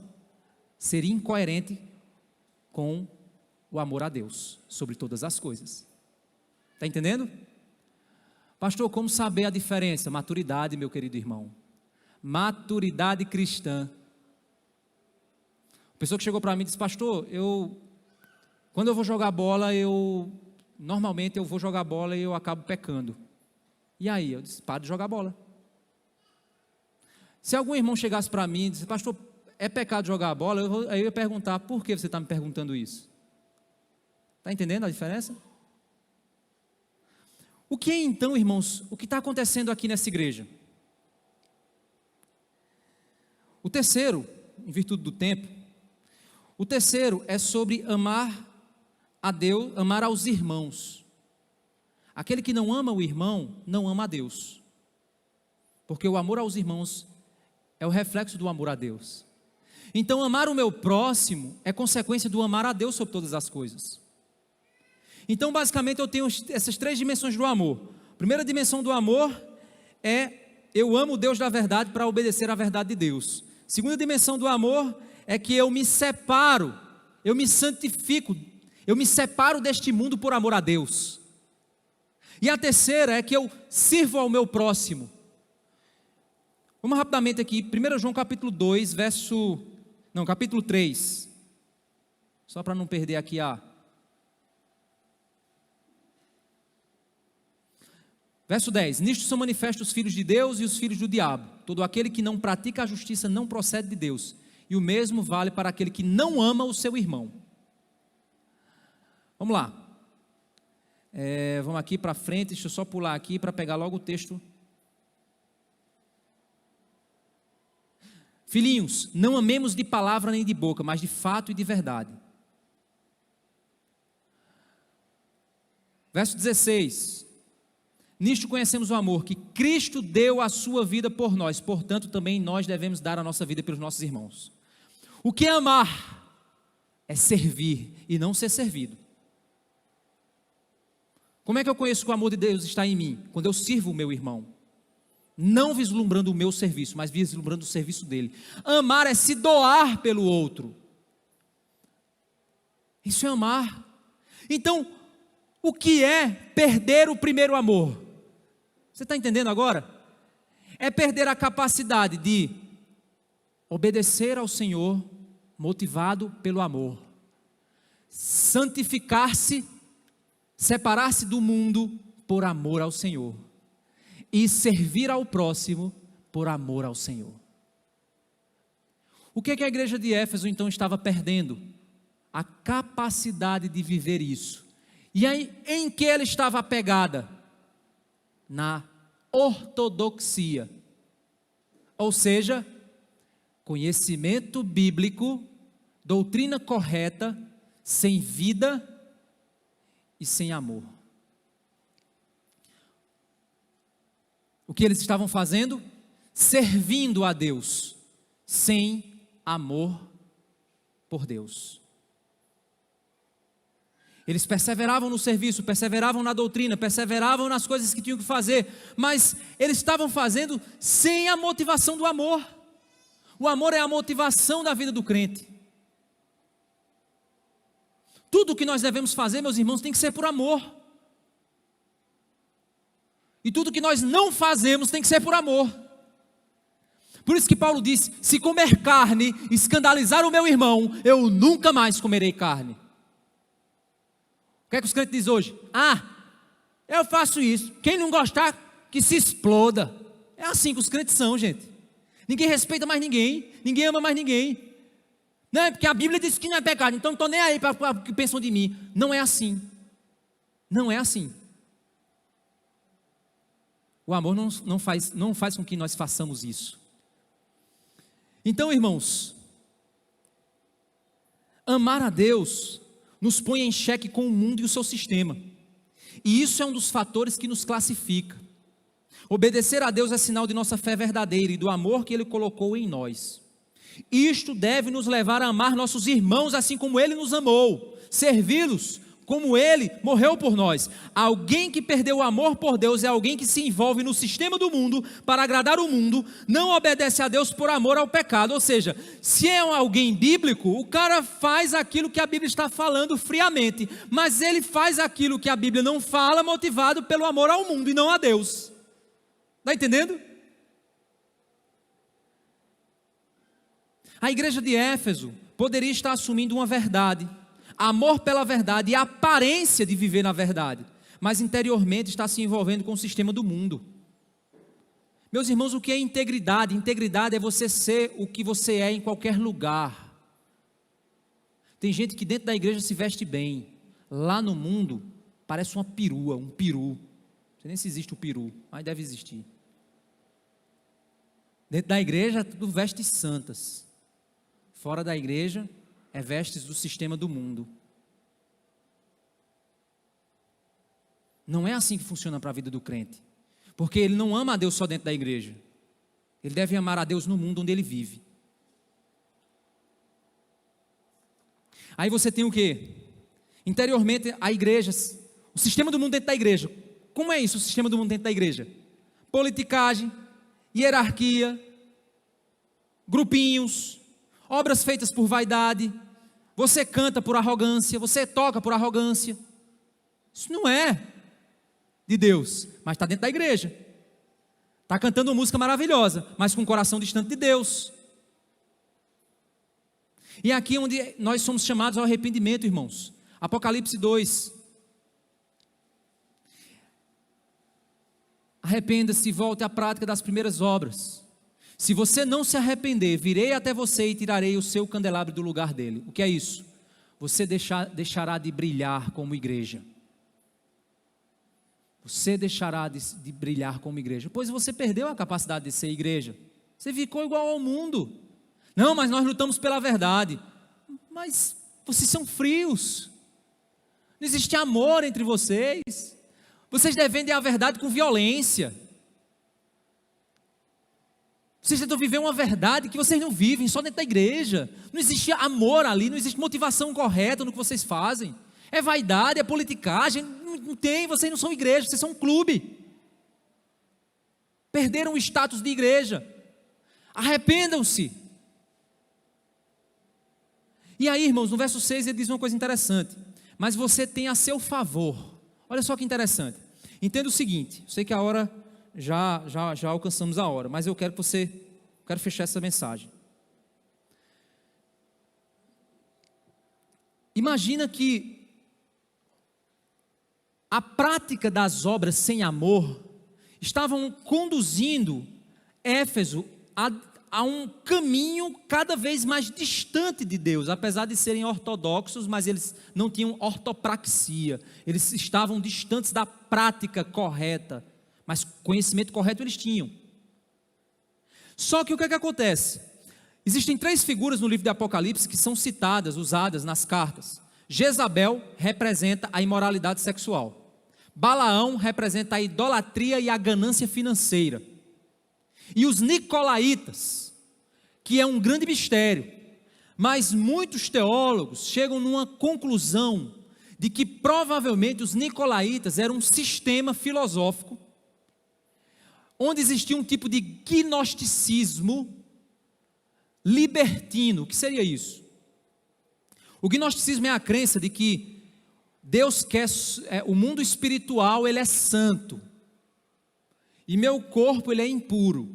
ser incoerente com o amor a Deus sobre todas as coisas. Está entendendo? Pastor, como saber a diferença? Maturidade, meu querido irmão. Maturidade cristã. A pessoa que chegou para mim e disse, pastor, quando eu vou jogar bola, normalmente eu vou jogar bola e eu acabo pecando. E aí? Eu disse, para de jogar bola. Se algum irmão chegasse para mim e disse, pastor, é pecado jogar bola? Aí eu ia perguntar, por que você está me perguntando isso? Está entendendo a diferença? O que é então, irmãos, o que está acontecendo aqui nessa igreja? O terceiro, em virtude do tempo, o terceiro é sobre amar a Deus, amar aos irmãos. Aquele que não ama o irmão, não ama a Deus. Porque o amor aos irmãos é o reflexo do amor a Deus. Então, amar o meu próximo é consequência do amar a Deus sobre todas as coisas. Então, basicamente, eu tenho essas três dimensões do amor. A primeira dimensão do amor é eu amo o Deus da verdade para obedecer à verdade de Deus. A segunda dimensão do amor é que eu me separo, eu me santifico, eu me separo deste mundo por amor a Deus. E a terceira é que eu sirvo ao meu próximo. Vamos rapidamente aqui, 1 João capítulo 2, capítulo 3. Só para não perder aqui Verso 10, nisto são manifestos os filhos de Deus e os filhos do diabo. Todo aquele que não pratica a justiça não procede de Deus. E o mesmo vale para aquele que não ama o seu irmão. Vamos lá. Vamos aqui para frente, deixa eu só pular aqui para pegar logo o texto. Filhinhos, não amemos de palavra nem de boca, mas de fato e de verdade. Verso 16. Nisto conhecemos o amor, que Cristo deu a sua vida por nós, portanto também nós devemos dar a nossa vida pelos nossos irmãos. O que é amar? É servir e não ser servido. Como é que eu conheço que o amor de Deus está em mim? Quando eu sirvo o meu irmão, não vislumbrando o meu serviço, mas vislumbrando o serviço dele. Amar é se doar pelo outro. Isso é amar. Então, o que é perder o primeiro amor? Você está entendendo agora? É perder a capacidade de obedecer ao Senhor, motivado pelo amor. Santificar-se, separar-se do mundo por amor ao Senhor. E servir ao próximo por amor ao Senhor. O que é que a igreja de Éfeso então estava perdendo? A capacidade de viver isso. E aí, em que ela estava apegada? Na ortodoxia. Ou seja, conhecimento bíblico, doutrina correta, sem vida e sem amor. O que eles estavam fazendo? Servindo a Deus, sem amor por Deus. Eles perseveravam no serviço, perseveravam na doutrina, perseveravam nas coisas que tinham que fazer, mas eles estavam fazendo sem a motivação do amor. O amor é a motivação da vida do crente. Tudo o que nós devemos fazer, meus irmãos, tem que ser por amor. E tudo que nós não fazemos tem que ser por amor. Por isso que Paulo disse, se comer carne, escandalizar o meu irmão, eu nunca mais comerei carne. O que é que os crentes dizem hoje? Eu faço isso, quem não gostar, que se exploda. É assim que os crentes são, gente. Ninguém respeita mais ninguém, ninguém ama mais ninguém. Não é porque a Bíblia diz que não é pecado, então não estou nem aí para o que pensam de mim. Não é assim. Não é assim. O amor não faz com que nós façamos isso. Então, irmãos, amar a Deus nos põe em xeque com o mundo e o seu sistema. E isso é um dos fatores que nos classifica. Obedecer a Deus é sinal de nossa fé verdadeira e do amor que Ele colocou em nós. Isto deve nos levar a amar nossos irmãos assim como Ele nos amou, servi-los como Ele morreu por nós. Alguém que perdeu o amor por Deus é alguém que se envolve no sistema do mundo para agradar o mundo, não obedece a Deus por amor ao pecado. Ou seja, se é alguém bíblico, o cara faz aquilo que a Bíblia está falando friamente, mas ele faz aquilo que a Bíblia não fala, motivado pelo amor ao mundo e não a Deus. Está entendendo? A igreja de Éfeso poderia estar assumindo uma verdade, amor pela verdade e a aparência de viver na verdade, mas interiormente está se envolvendo com o sistema do mundo. Meus irmãos, o que é integridade? Integridade é você ser o que você é em qualquer lugar. Tem gente que dentro da igreja se veste bem, lá no mundo parece uma perua, um peru. Não sei nem se existe o peru, mas deve existir. Dentro da igreja tudo veste santas. Fora da igreja, é vestes do sistema do mundo. Não é assim que funciona para a vida do crente. Porque ele não ama a Deus só dentro da igreja. Ele deve amar a Deus no mundo onde ele vive. Aí você tem o quê? Interiormente, a igreja, o sistema do mundo dentro da igreja. Como é isso, o sistema do mundo dentro da igreja? Politicagem, hierarquia, grupinhos, obras feitas por vaidade, você canta por arrogância, você toca por arrogância. Isso não é de Deus, mas está dentro da igreja. Está cantando uma música maravilhosa, mas com o coração distante de Deus. E é aqui onde nós somos chamados ao arrependimento, irmãos. Apocalipse 2. Arrependa-se e volte à prática das primeiras obras. Se você não se arrepender, virei até você e tirarei o seu candelabro do lugar dele. O que é isso? Você deixará de brilhar como igreja. Você deixará de brilhar como igreja, pois você perdeu a capacidade de ser igreja. Você ficou igual ao mundo. Não, mas nós lutamos pela verdade. Mas vocês são frios. Não existe amor entre vocês. Vocês defendem a verdade com violência. Vocês tentam viver uma verdade que vocês não vivem, só dentro da igreja. Não existe amor ali, não existe motivação correta no que vocês fazem. É vaidade, é politicagem, não tem, vocês não são igreja, vocês são um clube. Perderam o status de igreja. Arrependam-se. E aí, irmãos, no verso 6 ele diz uma coisa interessante. Mas você tem a seu favor. Olha só que interessante. Entenda o seguinte, eu sei que a hora... Já alcançamos a hora, mas eu quero fechar essa mensagem. Imagina que a prática das obras sem amor estavam conduzindo Éfeso a um caminho cada vez mais distante de Deus, apesar de serem ortodoxos, mas eles não tinham ortopraxia, eles estavam distantes da prática correta. Mas conhecimento correto eles tinham. Só que o que é que acontece? Existem 3 figuras no livro de Apocalipse que são citadas, usadas nas cartas. Jezabel representa a imoralidade sexual. Balaão representa a idolatria e a ganância financeira. E os nicolaítas, que é um grande mistério, mas muitos teólogos chegam numa conclusão de que provavelmente os nicolaítas eram um sistema filosófico onde existia um tipo de gnosticismo libertino. O que seria isso? O gnosticismo é a crença de que Deus quer, o mundo espiritual ele é santo, e meu corpo ele é impuro.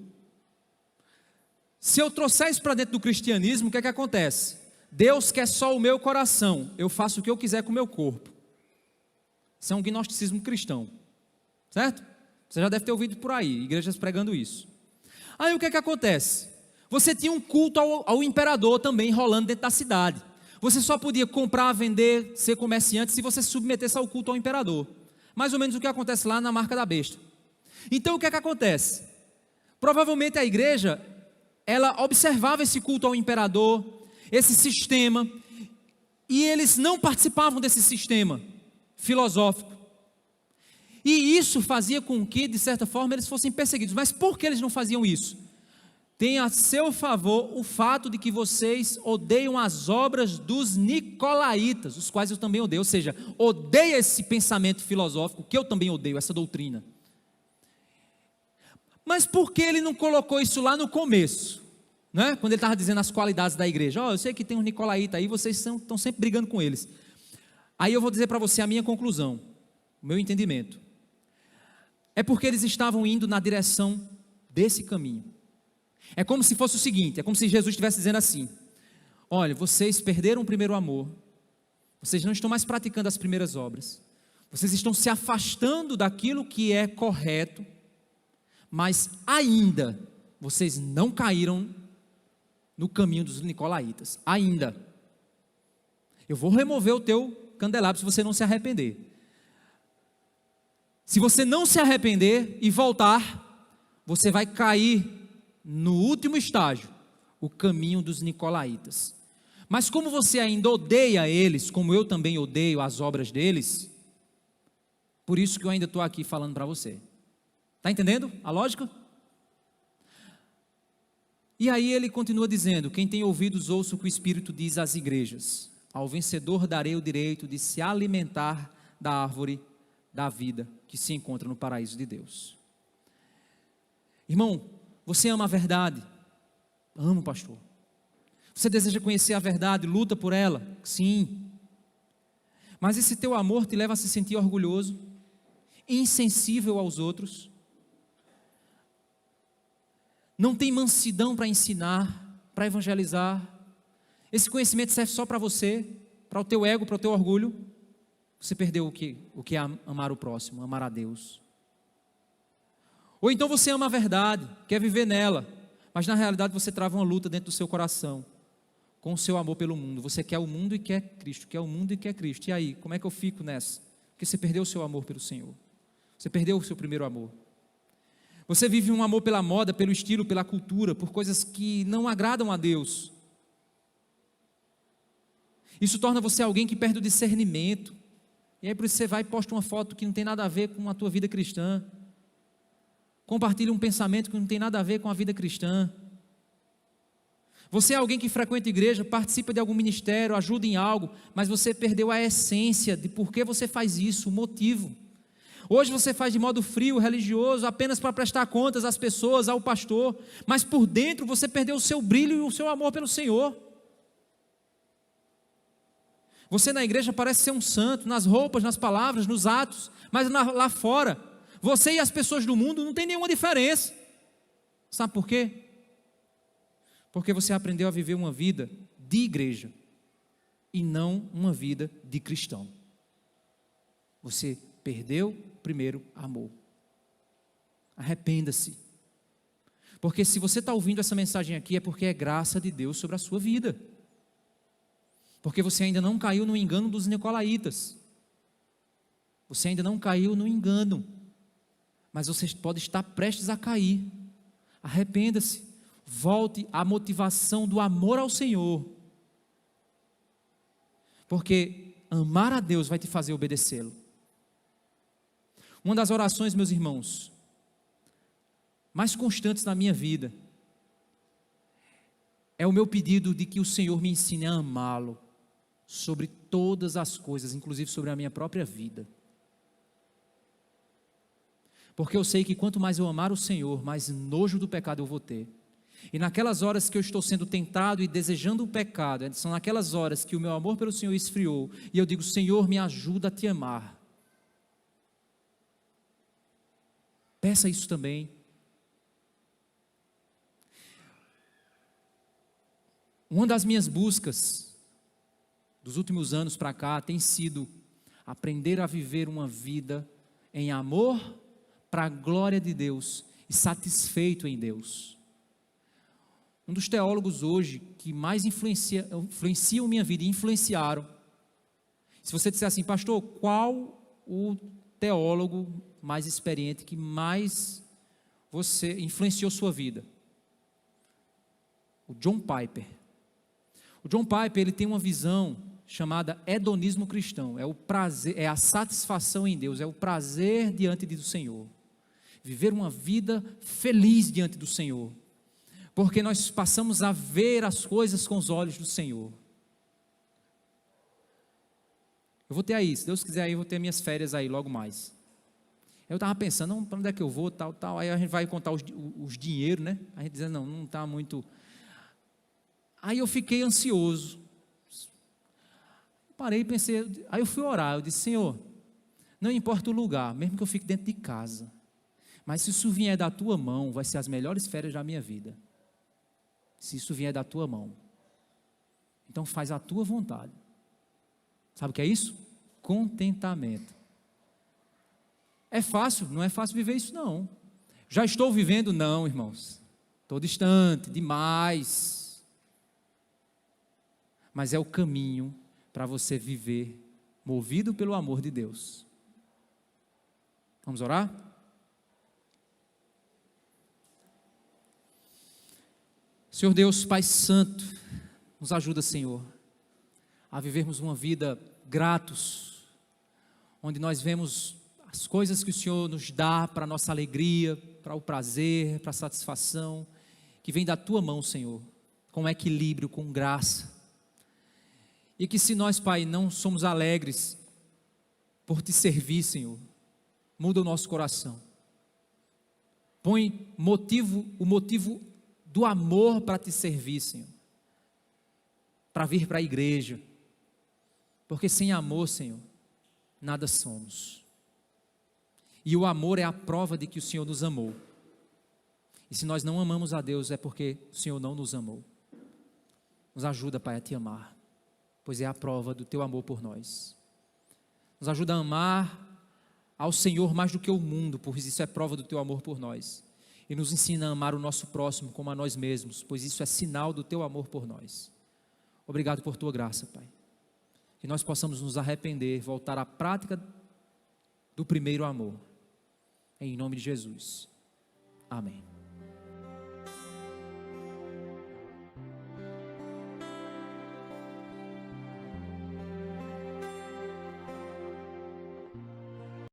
Se eu trouxer isso para dentro do cristianismo, o que é que acontece? Deus quer só o meu coração, eu faço o que eu quiser com o meu corpo. Isso é um gnosticismo cristão, certo? Você já deve ter ouvido por aí, igrejas pregando isso. Aí o que é que acontece? Você tinha um culto ao imperador também rolando dentro da cidade. Você só podia comprar, vender, ser comerciante se você se submetesse ao culto ao imperador. Mais ou menos o que acontece lá na Marca da Besta. Então o que é que acontece? Provavelmente a igreja, ela observava esse culto ao imperador, esse sistema, e eles não participavam desse sistema filosófico. E isso fazia com que, de certa forma, eles fossem perseguidos. Mas por que eles não faziam isso? Tem a seu favor o fato de que vocês odeiam as obras dos nicolaítas, os quais eu também odeio, ou seja, odeia esse pensamento filosófico, que eu também odeio, essa doutrina. Mas por que ele não colocou isso lá no começo? Né? Quando ele estava dizendo as qualidades da igreja. Eu sei que tem um nicolaíta aí, vocês estão sempre brigando com eles. Aí eu vou dizer para você a minha conclusão, o meu entendimento. É porque eles estavam indo na direção desse caminho. É como se fosse o seguinte, é como se Jesus estivesse dizendo assim: olha, vocês perderam o primeiro amor, vocês não estão mais praticando as primeiras obras, vocês estão se afastando daquilo que é correto, mas ainda vocês não caíram no caminho dos nicolaítas, ainda. Eu vou remover o teu candelabro se você não se arrepender. Se você não se arrepender e voltar, você vai cair no último estágio, o caminho dos nicolaítas. Mas como você ainda odeia eles, como eu também odeio as obras deles, por isso que eu ainda estou aqui falando para você. Está entendendo a lógica? E aí ele continua dizendo: quem tem ouvidos ouça o que o Espírito diz às igrejas. Ao vencedor darei o direito de se alimentar da árvore da vida que se encontra no paraíso de Deus. Irmão, você ama a verdade? Amo, pastor. Você deseja conhecer a verdade, luta por ela? Sim. Mas esse teu amor te leva a se sentir orgulhoso, insensível aos outros, não tem mansidão para ensinar, para evangelizar. Esse conhecimento serve só para você, para o teu ego, para o teu orgulho. Você perdeu o que é amar o próximo, amar a Deus. Ou então você ama a verdade, quer viver nela, mas na realidade você trava uma luta dentro do seu coração, com o seu amor pelo mundo. Você quer o mundo e quer Cristo, quer o mundo e quer Cristo. E aí, como é que eu fico nessa? Porque você perdeu o seu amor pelo Senhor. Você perdeu o seu primeiro amor. Você vive um amor pela moda, pelo estilo, pela cultura, por coisas que não agradam a Deus. Isso torna você alguém que perde o discernimento. E aí por isso você vai e posta uma foto que não tem nada a ver com a tua vida cristã. Compartilha um pensamento que não tem nada a ver com a vida cristã. Você é alguém que frequenta a igreja, participa de algum ministério, ajuda em algo, mas você perdeu a essência de por que você faz isso, o motivo. Hoje você faz de modo frio, religioso, apenas para prestar contas às pessoas, ao pastor, mas por dentro você perdeu o seu brilho e o seu amor pelo Senhor. Você na igreja parece ser um santo, nas roupas, nas palavras, nos atos, mas lá fora, você e as pessoas do mundo não tem nenhuma diferença. Sabe por quê? Porque você aprendeu a viver uma vida de igreja e não uma vida de cristão. Você perdeu o primeiro amor. Arrependa-se. Porque se você está ouvindo essa mensagem aqui é porque é graça de Deus sobre a sua vida. Porque você ainda não caiu no engano dos nicolaítas. Você ainda não caiu no engano. Mas você pode estar prestes a cair. Arrependa-se. Volte à motivação do amor ao Senhor. Porque amar a Deus vai te fazer obedecê-lo. Uma das orações, meus irmãos, mais constantes na minha vida, é o meu pedido de que o Senhor me ensine a amá-lo sobre todas as coisas, inclusive sobre a minha própria vida. Porque eu sei que quanto mais eu amar o Senhor, mais nojo do pecado eu vou ter. E naquelas horas que eu estou sendo tentado e desejando o pecado, são naquelas horas que o meu amor pelo Senhor esfriou, e eu digo: Senhor, me ajuda a te amar. Peça isso também. Uma das minhas buscas dos últimos anos para cá tem sido aprender a viver uma vida em amor para a glória de Deus e satisfeito em Deus. um dos teólogos hoje que mais influenciam minha vida e influenciaram. Se você disser assim, pastor, qual o teólogo mais experiente que mais você influenciou sua vida? O John Piper. O John Piper, ele tem uma visão chamada hedonismo cristão. É o prazer, é a satisfação em Deus, é o prazer diante do Senhor. Viver uma vida feliz diante do Senhor. Porque nós passamos a ver as coisas com os olhos do Senhor. Eu vou ter aí, se Deus quiser, aí eu vou ter minhas férias aí logo mais. Eu estava pensando, para onde é que eu vou, tal. Aí a gente vai contar os dinheiros, né? A gente dizendo, não está muito. Aí eu fiquei ansioso. Parei e pensei, aí eu fui orar, eu disse, Senhor, não importa o lugar, mesmo que eu fique dentro de casa, mas se isso vier da tua mão, vai ser as melhores férias da minha vida. Se isso vier da tua mão. Então faz a tua vontade. Sabe o que é isso? Contentamento. É fácil? Não é fácil viver isso não. Já estou vivendo? Não, irmãos. Estou distante demais. Mas é o caminho para você viver movido pelo amor de Deus. Vamos orar? Senhor Deus, Pai Santo, nos ajuda, Senhor, a vivermos uma vida gratos, onde nós vemos as coisas que o Senhor nos dá para a nossa alegria, para o prazer, para a satisfação, que vem da Tua mão, Senhor, com equilíbrio, com graça. E que se nós, Pai, não somos alegres por Te servir, Senhor, muda o nosso coração. Põe o motivo do amor para Te servir, Senhor. Para vir para a igreja. Porque sem amor, Senhor, nada somos. E o amor é a prova de que o Senhor nos amou. E se nós não amamos a Deus, é porque o Senhor não nos amou. Nos ajuda, Pai, a Te amar, pois é a prova do Teu amor por nós. Nos ajuda a amar ao Senhor mais do que o mundo, pois isso é prova do Teu amor por nós. E nos ensina a amar o nosso próximo como a nós mesmos, pois isso é sinal do Teu amor por nós. Obrigado por Tua graça, Pai. Que nós possamos nos arrepender, voltar à prática do primeiro amor. Em nome de Jesus. Amém.